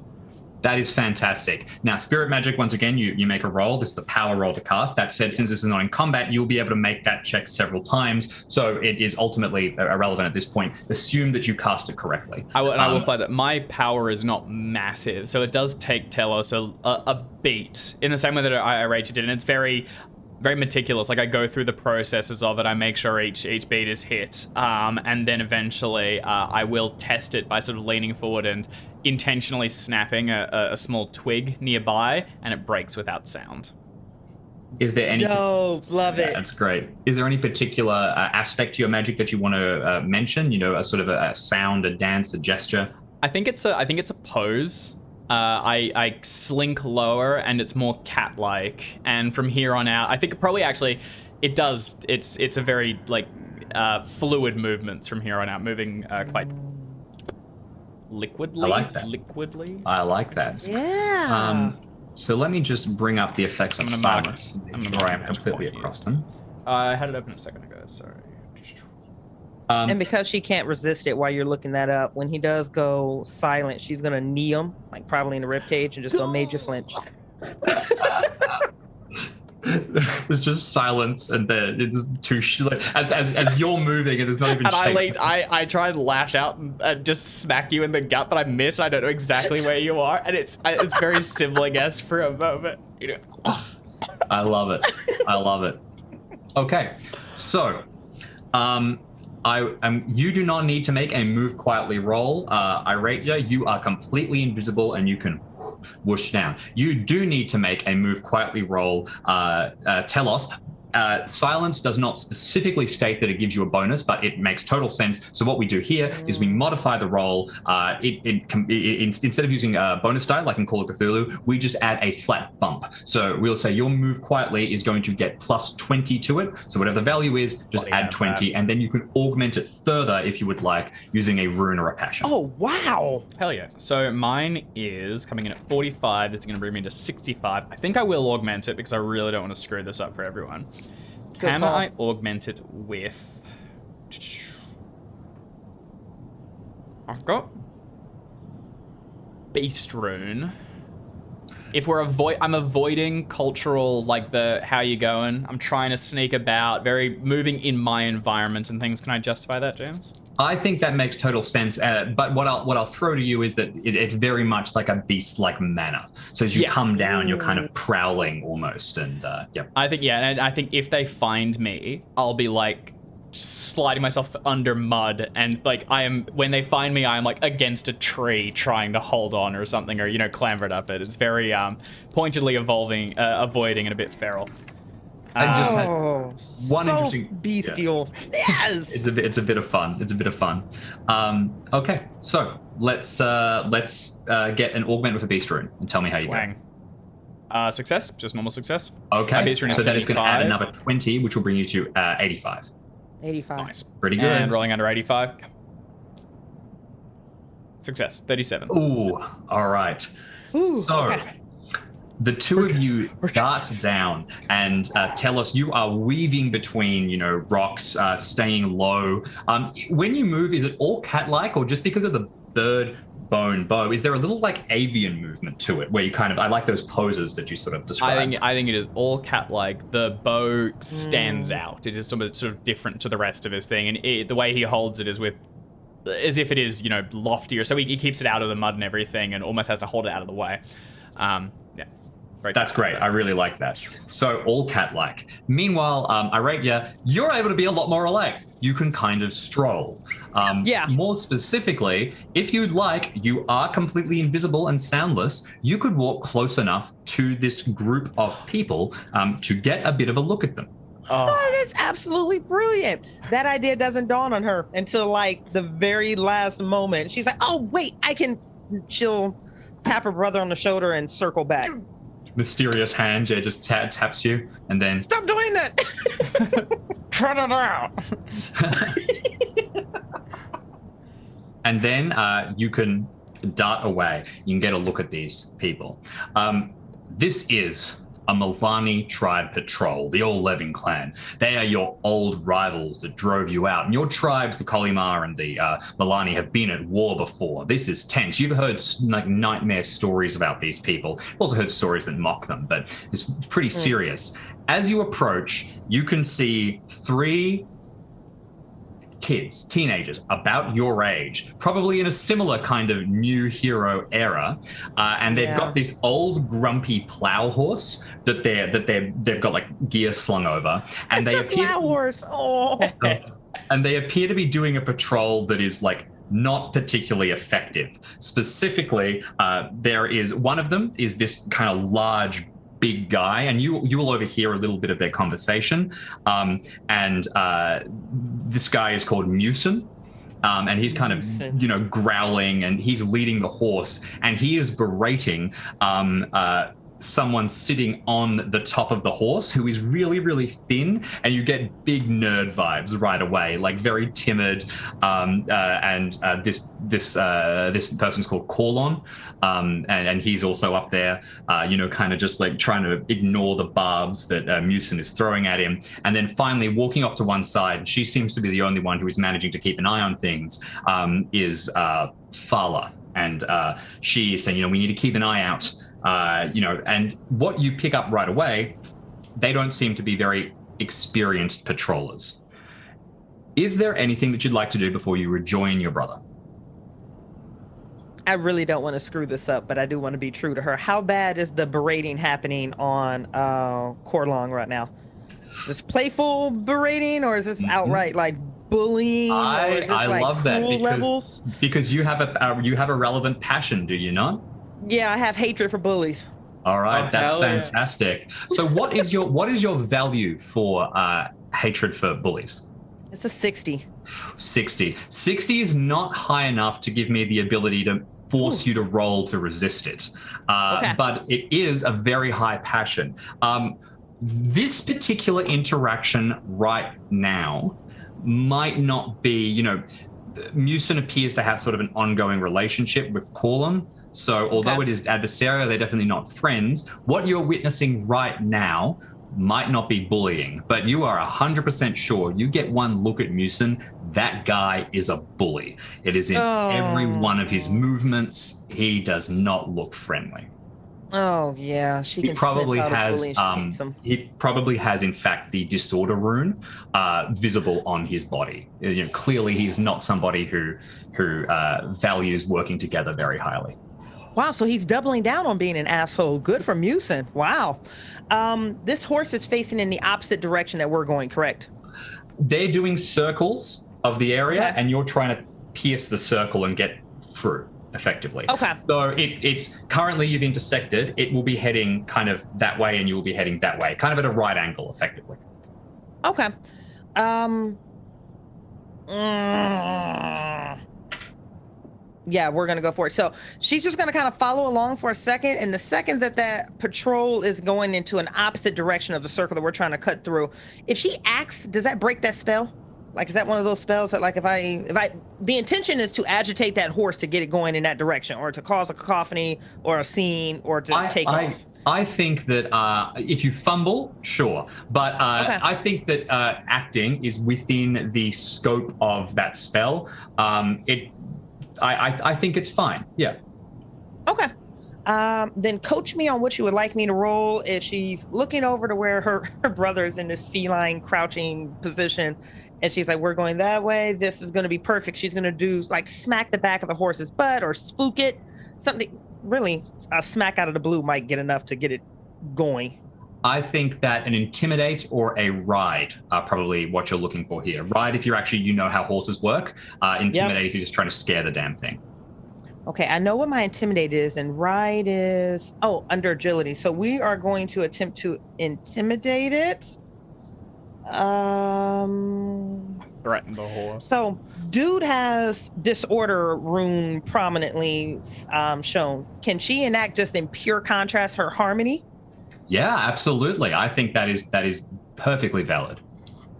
That is fantastic. Now, Spirit Magic, once again, you make a roll. This is the power roll to cast. That said, since this is not in combat, you'll be able to make that check several times. So it is ultimately irrelevant at this point. Assume that you cast it correctly. I will flag that my power is not massive. So it does take Telos a beat in the same way that I rated it. And it's very, very meticulous. Like I go through the processes of it. I make sure each beat is hit. And then eventually I will test it by sort of leaning forward and intentionally snapping a small twig nearby, and it breaks without sound. Is there any? Dope, love it. That's great. Is there any particular aspect to your magic that you want to mention? A sort of a sound, a dance, a gesture. I think it's a pose. I slink lower, and it's more cat-like. And from here on out, I think probably actually it does. It's a very fluid movements from here on out, moving quite liquidly. I like that. Liquidly. I like that. Yeah. So let me just bring up the effects of silence. I'm completely across them. I had it open a second ago. Sorry. And because she can't resist it while you're looking that up, when he does go silent, she's gonna knee him, like probably in the ribcage, and just go major flinch. There's just silence, and then it's too as you're moving, and there's not even. And I try and lash out and just smack you in the gut, but I miss. And I don't know exactly where you are, and it's very sibling-esque for a moment. I love it. I love it. Okay, so, you do not need to make a move quietly roll. Iradia, you are completely invisible, and you can whoosh down. You do need to make a move quietly roll. Telos. Silence does not specifically state that it gives you a bonus, but it makes total sense. So what we do here is we modify the roll. Instead of using a bonus die like in Call of Cthulhu, we just add a flat bump. So we'll say your move quietly is going to get plus 20 to it. So whatever the value is, just add 20, and then you can augment it further if you would like using a rune or a passion. Oh, wow. Hell yeah. So mine is coming in at 45. That's going to bring me to 65. I think I will augment it because I really don't want to screw this up for everyone. Can I augment it with... I've got Beast Rune. If we're I'm avoiding cultural, like the how you going. I'm trying to sneak about, very moving in my environment and things. Can I justify that, James? I think that makes total sense. But what I'll throw to you is that it's very much like a beast-like manner. So as you come down, you're kind of prowling almost, and yep. I think and I think if they find me, I'll be like sliding myself under mud, and like when they find me, I am like against a tree trying to hold on or something, or clambered up it. It's very pointedly avoiding and a bit feral. And just had one so interesting bestial. Yeah. Yes. It's a bit of fun. Okay, so let's get an augment with a beast rune and tell me how you go. Success, just normal success. Okay, My beast rune is so that is going to add 75. another 20, which will bring you to 85. 85. Nice. Pretty good. And rolling under 85. Success, 37. Ooh, all right. Ooh, So. okay. The two of you dart down and tell us you are weaving between, rocks, staying low. When you move, is it all cat-like, or just because of the bird bone bow, is there a little like avian movement to it where you I like those poses that you sort of described? I think it is all cat-like. The bow stands out. It is sort of different to the rest of his thing, and the way he holds it is as if it is, loftier. So he keeps it out of the mud and everything, and almost has to hold it out of the way. That's great. I really like that. So all cat-like. Meanwhile, Aragia, you're able to be a lot more relaxed. You can kind of stroll. More specifically, if you'd like, you are completely invisible and soundless. You could walk close enough to this group of people to get a bit of a look at them. Oh, that's absolutely brilliant. That idea doesn't dawn on her until like the very last moment. She's like, oh, wait, she'll tap her brother on the shoulder and circle back. Mysterious hand, just taps you, and then Stop doing that. Cut it out. and then you can dart away. You can get a look at these people. This is a Milvani tribe patrol, the All Levin clan. They are your old rivals that drove you out. And your tribes, the Kolimar and the Milani, have been at war before. This is tense. You've heard like nightmare stories about these people. You've also heard stories that mock them, but it's pretty serious. As you approach, you can see 3 kids, teenagers, about your age, probably in a similar kind of new hero era, and they've got this old grumpy plow horse that they've got like gear slung over, and It's a plow horse. Oh. And they appear to be doing a patrol that is like not particularly effective. Specifically, there is one of them is this kind of large, big guy, and you will overhear a little bit of their conversation. This guy is called Musin, and he's kind of growling, and he's leading the horse, and he is berating someone sitting on the top of the horse who is really, really thin, and you get big nerd vibes right away, like very timid. This person's called Corlon, and he's also up there, kind of just like trying to ignore the barbs that Musin is throwing at him. And then finally, walking off to one side, she seems to be the only one who is managing to keep an eye on things, is Fala. And she is saying, we need to keep an eye out. And what you pick up right away, they don't seem to be very experienced patrollers. Is there anything that you'd like to do before you rejoin your brother? I really don't want to screw this up, but I do want to be true to her. How bad is the berating happening on Corlong right now? Is this playful berating, or is this outright like bullying? Or is this I love that because you have a relevant passion, do you not? Yeah, I have hatred for bullies. All right, that's fantastic. So what is your value for hatred for bullies? It's a 60. 60. 60 is not high enough to give me the ability to force you to roll to resist it. But it is a very high passion. This particular interaction right now might not be, Musin appears to have sort of an ongoing relationship with Corlon. So although it is adversarial, they're definitely not friends. What you're witnessing right now might not be bullying, but you are 100% sure you get one look at Musin, that guy is a bully. It is in every one of his movements. He does not look friendly. Oh yeah, she He can probably sniff out a has, bully and she hates him. in fact, the disorder rune visible on his body. Clearly, he's not somebody who values working together very highly. Wow, so he's doubling down on being an asshole. Good for Musin. Wow. This horse is facing in the opposite direction that we're going, correct? They're doing circles of the area, Okay. and you're trying to pierce the circle and get through effectively. Okay. So it's currently you've intersected. It will be heading kind of that way, and you will be heading that way, kind of at a right angle, effectively. Okay. Yeah, we're going to go for it. So she's just going to kind of follow along for a second. And the second that patrol is going into an opposite direction of the circle that we're trying to cut through, if she acts, does that break that spell? Like, is that one of those spells that, like, if I, the intention is to agitate that horse to get it going in that direction, or to cause a cacophony or a scene, or to take off? I think that if you fumble, sure. But Okay. I think that acting is within the scope of that spell. I think it's fine. Yeah. Okay. Then coach me on what you would like me to roll if she's looking over to where her brother's in this feline crouching position. And she's like, we're going that way. This is going to be perfect. She's going to do like smack the back of the horse's butt or spook it. Something really, a smack out of the blue might get enough to get it going. I think that an intimidate or a ride are probably what you're looking for here. Ride if you're actually, you know how horses work. Intimidate if you're just trying to scare the damn thing. Okay, I know what my intimidate is, and ride is, under agility. So we are going to attempt to intimidate it. Threaten the horse. So dude has disorder rune prominently shown. Can she enact, just in pure contrast, her harmony? Yeah, absolutely. I think that is perfectly valid.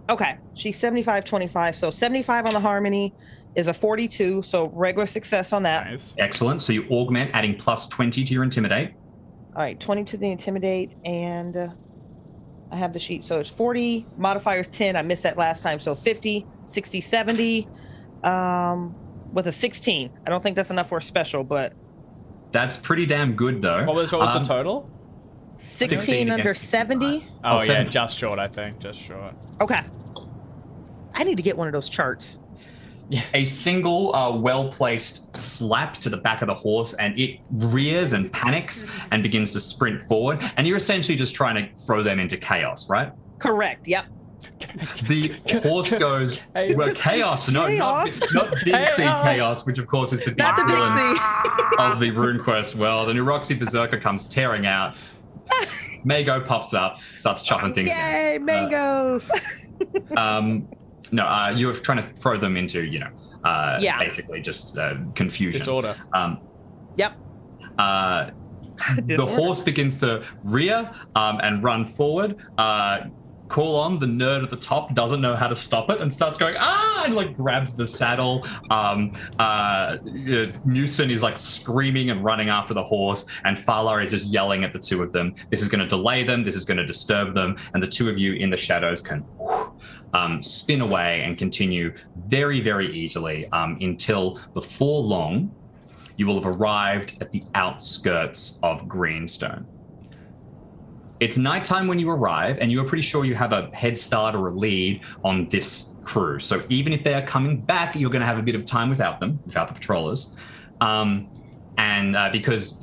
Okay, she's 75-25. So 75 on the harmony is a 42. So regular success on that. Nice. Excellent. So you augment, adding plus 20 to your intimidate. All right, 20 to the intimidate, and I have the sheet. So it's 40, modifiers 10. I missed that last time. So 50, 60, 70 with a 16. I don't think that's enough for a special, but That's pretty damn good, though. What was the total? 16 under 70. Oh, yeah, 70. just short, I think. Just short. Okay. I need to get one of those charts. A single well-placed slap to the back of the horse, and it rears and panics and begins to sprint forward. And you're essentially just trying to throw them into chaos, right? Correct. Yep. The horse goes, well, chaos. No, Chaos? not Big C chaos, which of course is the big Not the big villain C. of the RuneQuest world. And Uroxy Berserker comes tearing out. Mago pops up, starts chopping things. Yay, mangoes. No, you're trying to throw them into, basically just confusion. Disorder. Yep. The horse begins to rear and run forward. Call on the nerd at the top doesn't know how to stop it and starts going and like grabs the saddle. Musin is like screaming and running after the horse, and Farlar is just yelling at the two of them. This is going to delay them. This is going to disturb them, and the two of you in the shadows can spin away and continue very, very easily until before long you will have arrived at the outskirts of Greenstone. It's nighttime when you arrive, and you're pretty sure you have a head start or a lead on this crew. So even if they are coming back, you're going to have a bit of time without them, without the patrollers. Because,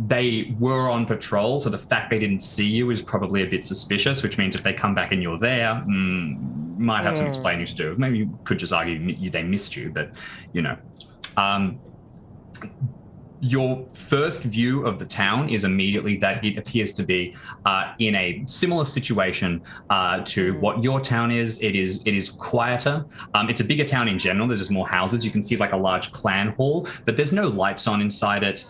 they were on patrol, so the fact they didn't see you is probably a bit suspicious, which means if they come back and you're there, might have some explaining to do. Maybe you could just argue they missed you, but, your first view of the town is immediately that it appears to be in a similar situation to what your town is. It is quieter. It's a bigger town in general. There's just more houses. You can see like a large clan hall, but there's no lights on inside it.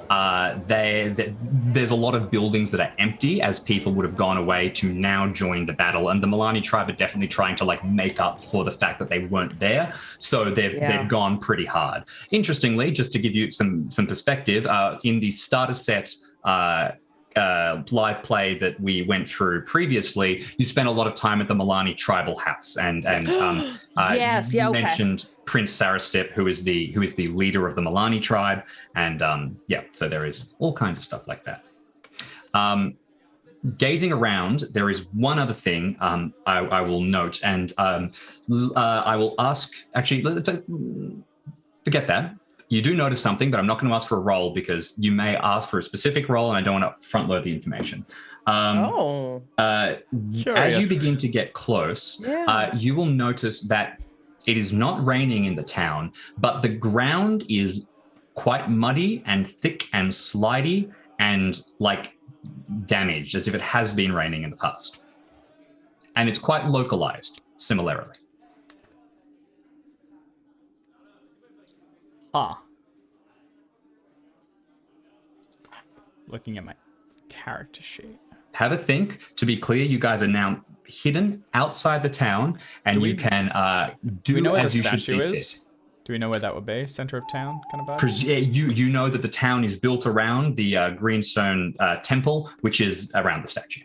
There's a lot of buildings that are empty, as people would have gone away to now join the battle. And the Milani tribe are definitely trying to like make up for the fact that they weren't there. So they've gone pretty hard. Interestingly, just to give you some perspective, in the starter set live play that we went through previously, you spent a lot of time at the Milani tribal house and Yes, yeah, okay. mentioned Prince Sarastip, who is the leader of the Milani tribe, and so there is all kinds of stuff like that. Gazing around, there is one other thing I will note, and I will ask. Actually, forget that. You do notice something, but I'm not going to ask for a roll because you may ask for a specific roll, and I don't want to front load the information. As you begin to get close, you will notice that it is not raining in the town, but the ground is quite muddy and thick and slidey and like damaged, as if it has been raining in the past. And it's quite localized, similarly. Looking at my character sheet. Have a think. To be clear, you guys are now hidden outside the town, and you can do as you should see fit. Do we know where that would be? Center of town kind of vibe? You know that the town is built around the greenstone temple, which is around the statue.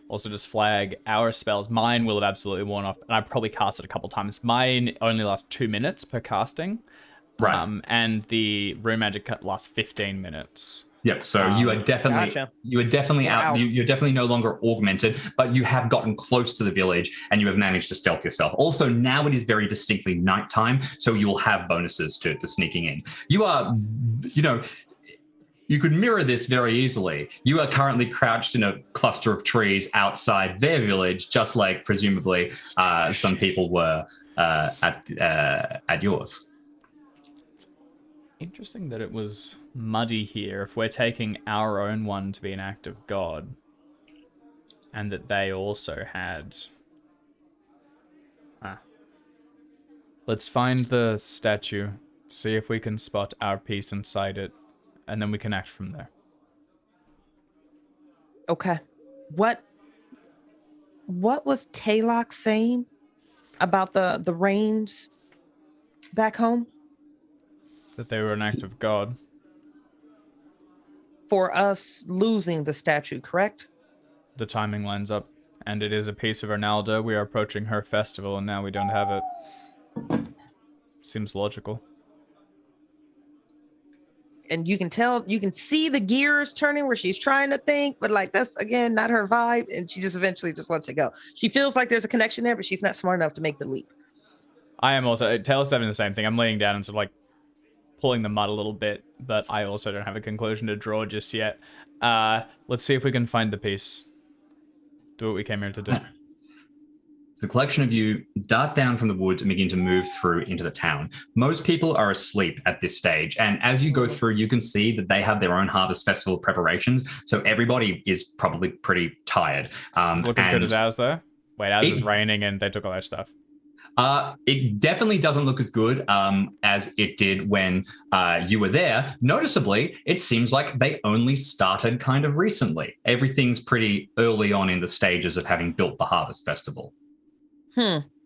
Also, just flag our spells. Mine will have absolutely worn off, and I probably cast it a couple times. Mine only lasts 2 minutes per casting. Right. And the room magic lasts 15 minutes. Yep. So you are definitely you're definitely no longer augmented, but you have gotten close to the village and you have managed to stealth yourself. Also, now it is very distinctly nighttime, so you will have bonuses to sneaking in. You are, you could mirror this very easily. You are currently crouched in a cluster of trees outside their village, just like presumably some people were at yours. Interesting that it was muddy here if we're taking our own one to be an act of God, and that they also had... Let's find the statue, see if we can spot our piece inside it, and then we can act from there. Okay. What was Taylock saying about the rains back home? That they were an act of God. For us losing the statue, correct? The timing lines up, and it is a piece of Ronaldo. We are approaching her festival, and now we don't have it. Seems logical. And you can see the gears turning where she's trying to think, but like that's again not her vibe, and she just eventually just lets it go. She feels like there's a connection there, but she's not smart enough to make the leap. I am also Taylor's having the same thing. I'm laying down and sort of like pulling the mud a little bit, but I also don't have a conclusion to draw just yet. Let's see if we can find the piece. Do what we came here to do. The collection of you dart down from the woods and begin to move through into the town. Most people are asleep at this stage, and as you go through, you can see that they have their own harvest festival preparations, so everybody is probably pretty tired. Does it look as good as ours, though? Wait, ours is raining and they took all their stuff. It definitely doesn't look as good as it did when you were there. Noticeably, it seems like they only started kind of recently. Everything's pretty early on in the stages of having built the Harvest Festival. Okay.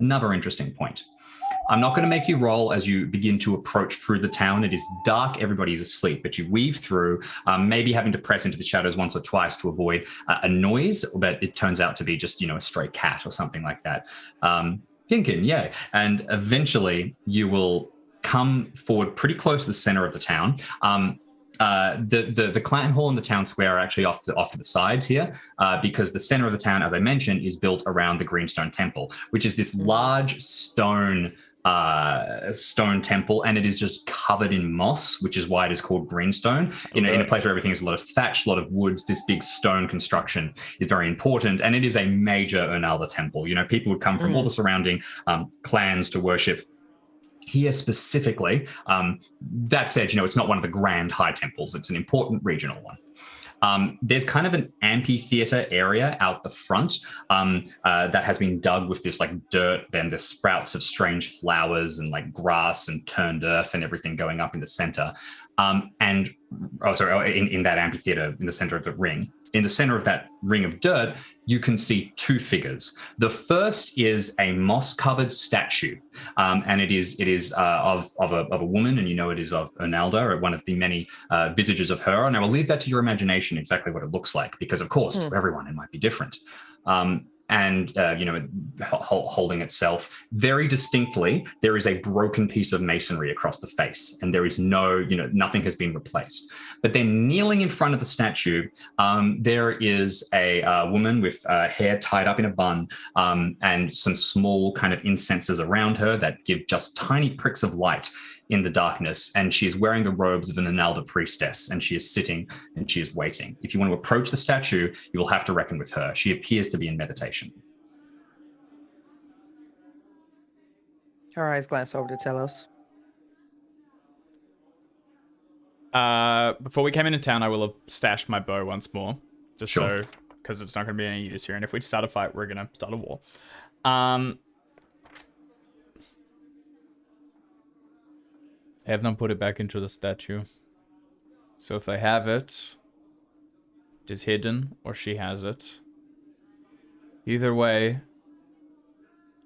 Another interesting point. I'm not going to make you roll as you begin to approach through the town. It is dark, everybody is asleep, but you weave through, maybe having to press into the shadows once or twice to avoid a noise, but it turns out to be just, a stray cat or something like that. Thinking, yeah. And eventually you will come forward pretty close to the center of the town. The clan hall and the town square are actually off to the sides here, because the center of the town, as I mentioned, is built around the Greenstone Temple, which is this large stone temple, and it is just covered in moss, which is why it is called Greenstone. In a place where everything is a lot of thatch, a lot of woods, this big stone construction is very important, and it is a major Ernalda temple. People would come from all the surrounding clans to worship here specifically. That said, it's not one of the grand high temples. It's an important regional one. There's kind of an amphitheater area out the front that has been dug with this like dirt, then the sprouts of strange flowers and like grass and turned earth and everything going up in the center. In that amphitheater in the center of the ring. In the center of that ring of dirt, you can see two figures. The first is a moss-covered statue, and it is of a woman, and it is of Ernalda, or one of the many visages of her. And I will leave that to your imagination exactly what it looks like, because of course, for everyone it might be different. and holding itself very distinctly. There is a broken piece of masonry across the face, and there is nothing has been replaced. But then kneeling in front of the statue, there is a woman with hair tied up in a bun, and some small kind of incenses around her that give just tiny pricks of light in the darkness, and she is wearing the robes of an Analda priestess, and she is sitting and she is waiting. If you want to approach the statue, you will have to reckon with her. She appears to be in meditation. Her eyes glance over to Telos. Before we came into town, I will have stashed my bow once more, just Sure. so, because it's not going to be any use here, and if we start a fight, we're going to start a war. I have not put it back into the statue. So if I have it, it is hidden, or she has it. Either way,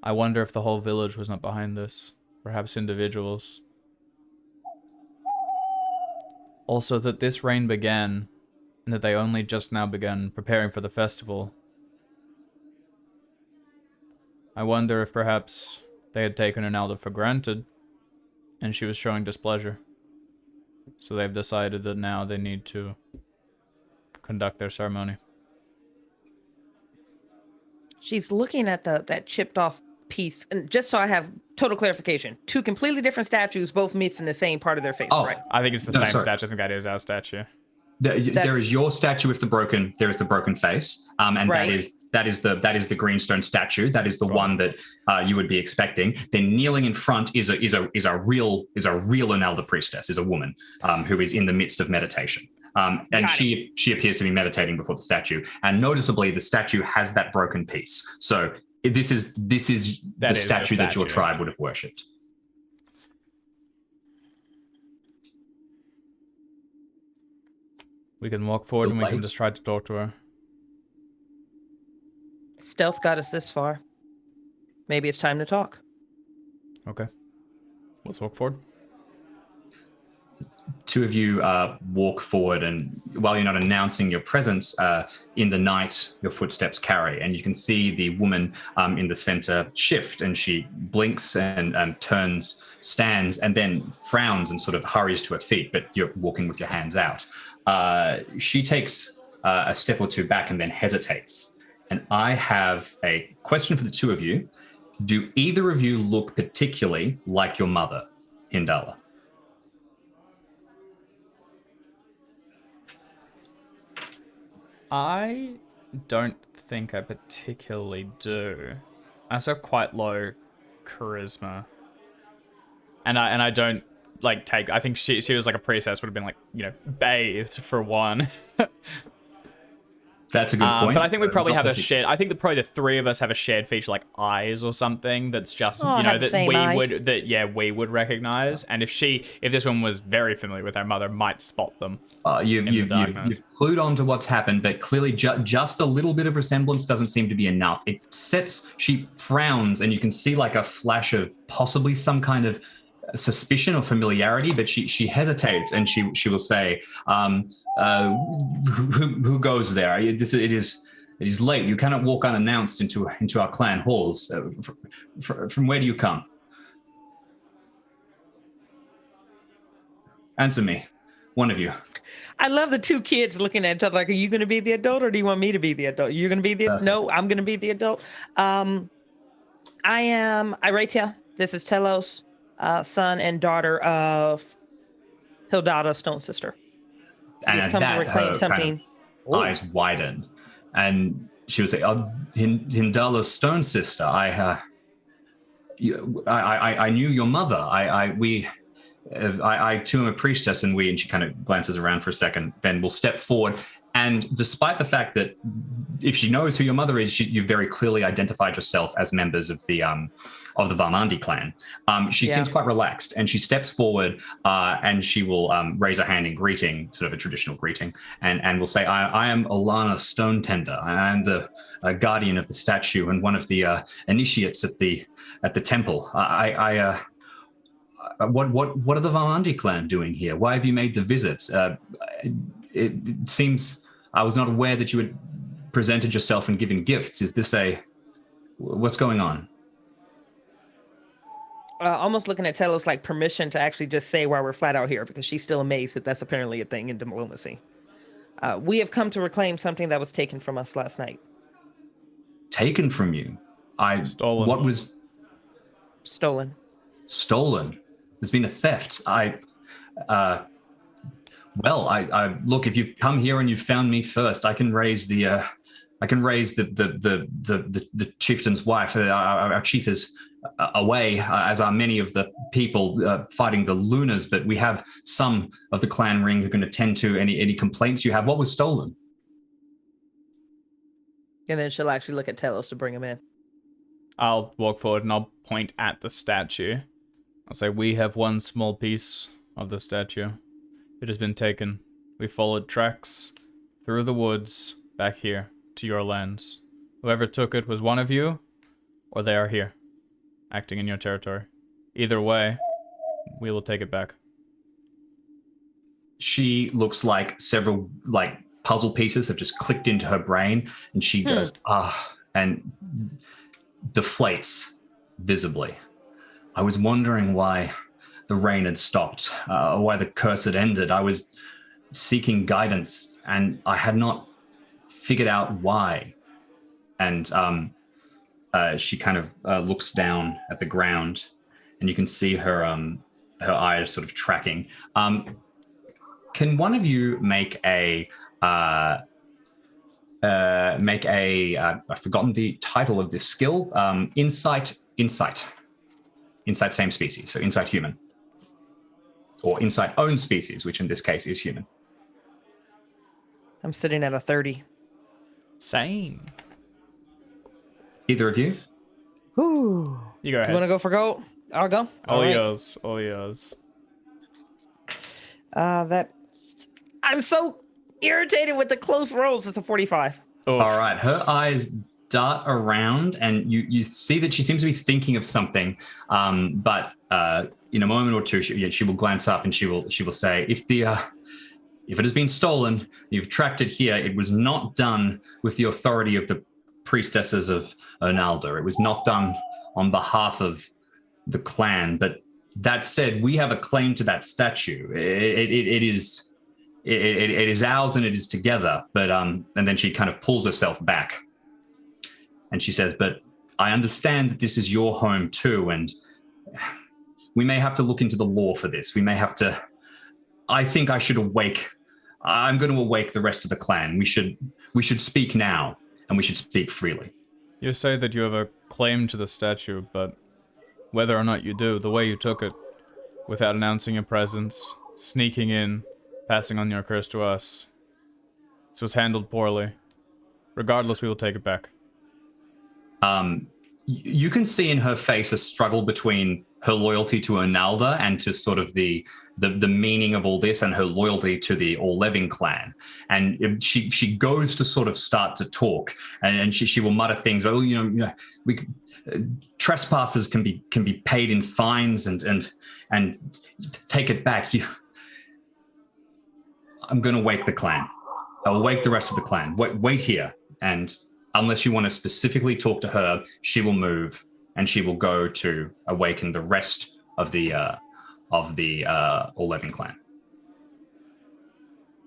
I wonder if the whole village was not behind this. Perhaps individuals. Also, that this reign began, and that they only just now began preparing for the festival. I wonder if perhaps they had taken Ronaldo for granted, and she was showing displeasure. So they've decided that now they need to conduct their ceremony. She's looking at that chipped off piece, and just so I have total clarification, two completely different statues, both missing the same part of their face, right? I think it's the same statue. I think that is our statue. There is your statue with the broken. There is the broken face, and right. that is the greenstone statue. That is the one that you would be expecting. Then kneeling in front is a real Analda priestess, is a woman who is in the midst of meditation. And she appears to be meditating before the statue. And noticeably, the statue has that broken piece. So this is the statue that your tribe would have worshipped. We can walk forward and we can just try to talk to her. Stealth got us this far. Maybe it's time to talk. Okay. Let's walk forward. Two of you walk forward, and while you're not announcing your presence, in the night, your footsteps carry, and you can see the woman in the center shift, and she blinks and turns, stands, and then frowns and sort of hurries to her feet, but you're walking with your hands out. She takes a step or two back and then hesitates. And I have a question for the two of you. Do either of you look particularly like your mother, Hindala? I don't think I particularly do. I have quite low charisma. And I don't take, I think she was like a priestess, would have been bathed for one. That's a good point. But I think we probably have probably the three of us have a shared feature like eyes or something that's just, we would recognize. And if this one was very familiar with our mother, might spot them. You've clued on to what's happened, but clearly just a little bit of resemblance doesn't seem to be enough. She frowns, and you can see like a flash of possibly some kind of suspicion or familiarity, but she hesitates, and she will say, who goes there? It is late. You cannot walk unannounced into our clan halls. From where do you come? Answer me, one of you. I love the two kids looking at each other like, are you going to be the adult, or do you want me to be the adult? You're going to be the No, I'm going to be the adult. I am Iratia. This is Telos, son and daughter of Hildada, Stone Sister. And at that, her kind of eyes widen, and she would say, Hindala's Stone Sister, I knew your mother. I too am a priestess, and she kind of glances around for a second, then will step forward. And despite the fact that if she knows who your mother is, you very clearly identified yourself as members of the Varmandi clan. She seems quite relaxed, and she steps forward and she will raise a hand in greeting, sort of a traditional greeting, and will say, I am Alana Stonetender. I am the guardian of the statue and one of the initiates at the temple. What are the Varmandi clan doing here? Why have you made the visits? It seems I was not aware that you had presented yourself and given gifts. Is this a What's going on? Almost looking at Telos like permission to actually just say why we're flat out here, because she's still amazed that that's apparently a thing in diplomacy. We have come to reclaim something that was taken from us last night. Taken from you? Stolen. What was Stolen. stolen? There's been a theft. Well, I look. If you've come here and you've found me first, I can raise the chieftain's wife. Our chief is away, as are many of the people fighting the Lunars. But we have some of the clan ring who can attend to any complaints you have. What was stolen? And then she'll actually look at Telos to bring him in. I'll walk forward and I'll point at the statue. I'll say, we have one small piece of the statue. It has been taken. We followed tracks through the woods back here to your lands. Whoever took it was one of you, or they are here, acting in your territory. Either way, we will take it back. She looks like several puzzle pieces have just clicked into her brain, and she goes, and deflates visibly. I was wondering why the rain had stopped, why the curse had ended. I was seeking guidance, and I had not figured out why. And she kind of looks down at the ground, and you can see her eyes sort of tracking. Can one of you make a I've forgotten the title of this skill. Insight, same species. So insight human, or insight own species, which in this case is human. I'm sitting at a 30. Same. Either of you? Ooh. You go ahead. You want to go for gold? I'll go. All yours. All yours. I'm so irritated with the close rolls. It's a 45. Oof. All right. Her eyes dart around, and you see that she seems to be thinking of something. But in a moment or two, she will glance up and she will say, "If it has been stolen, you've tracked it here. It was not done with the authority of the priestesses of Onalda. It was not done on behalf of the clan. But that said, we have a claim to that statue. It is ours, and it is together." But and then she kind of pulls herself back, and she says, "But I understand that this is your home too, and we may have to look into the law for this. We may have to. I think I should awake. I'm going to awake the rest of the clan. We should speak now, and we should speak freely." You say that you have a claim to the statue, but whether or not you do, the way you took it, without announcing your presence, sneaking in, passing on your curse to us, this was handled poorly. Regardless, we will take it back. You can see in her face a struggle between her loyalty to Onalda and to sort of the meaning of all this, and her loyalty to the Orlevin clan. And she goes to sort of start to talk, and she will mutter things. Oh, trespassers can be paid in fines and take it back. I'm going to wake the clan. I'll wake the rest of the clan. Wait here, and unless you want to specifically talk to her, she will move, and she will go to awaken the rest of the Orlevin clan.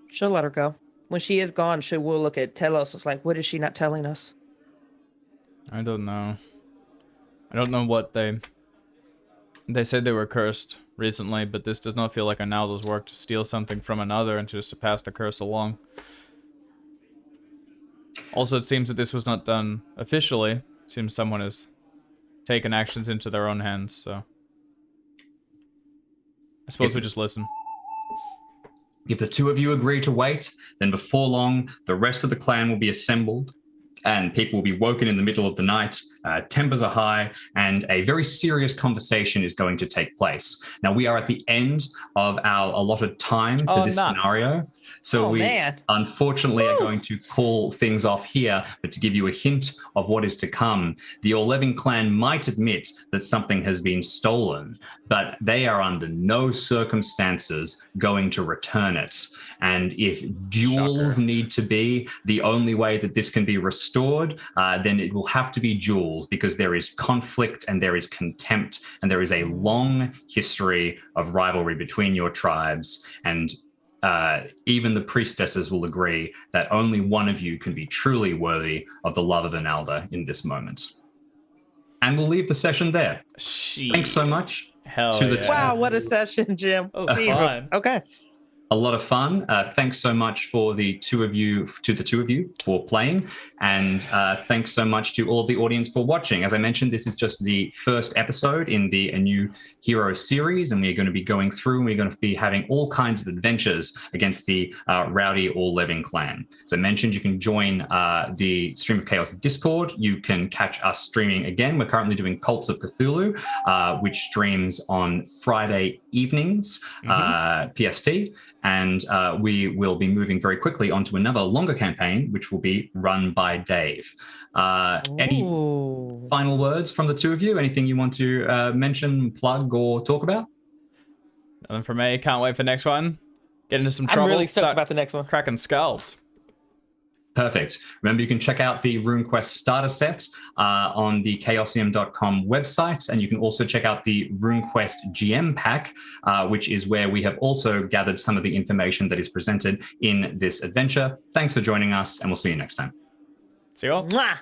She'll let her go. When she is gone, she will look at Telos. It's like, what is she not telling us? I don't know. I don't know what they said they were cursed recently, but this does not feel like Onalda's work to steal something from another and just to pass the curse along. Also, it seems that this was not done officially. Seems someone has taken actions into their own hands, so I suppose we just listen. If the two of you agree to wait, then before long, the rest of the clan will be assembled, and people will be woken in the middle of the night. Tempers are high, and a very serious conversation is going to take place. Now, we are at the end of our allotted time for this scenario. So we man. unfortunately are going to call things off here, but to give you a hint of what is to come, the Orlevin clan might admit that something has been stolen, but they are under no circumstances going to return it. And if jewels need to be the only way that this can be restored, then it will have to be jewels, because there is conflict and there is contempt and there is a long history of rivalry between your tribes. And even the priestesses will agree that only one of you can be truly worthy of the love of an elder in this moment. And we'll leave the session there. Thanks so much. Hell to the yeah. Wow, what a session, Jim. Jesus. fun. Okay. A lot of fun. Thanks so much for the two of you for playing, and thanks so much to all of the audience for watching. As I mentioned, this is just the first episode in a new hero series, and we're going to be going through and we're going to be having all kinds of adventures against the rowdy Orlevin clan. As I mentioned, you can join the Stream of Chaos Discord. You can catch us streaming again. We're currently doing Cults of Cthulhu, which streams on Friday evenings, PST. And we will be moving very quickly onto another longer campaign, which will be run by Dave. Any final words from the two of you? Anything you want to mention, plug, or talk about? Nothing for me. Can't wait for next one. Get into some trouble. I'm really stoked about the next one. Cracking skulls. Perfect. Remember, you can check out the RuneQuest starter set on the chaosium.com website, and you can also check out the RuneQuest GM pack, which is where we have also gathered some of the information that is presented in this adventure. Thanks for joining us, and we'll see you next time. See you all. Mwah!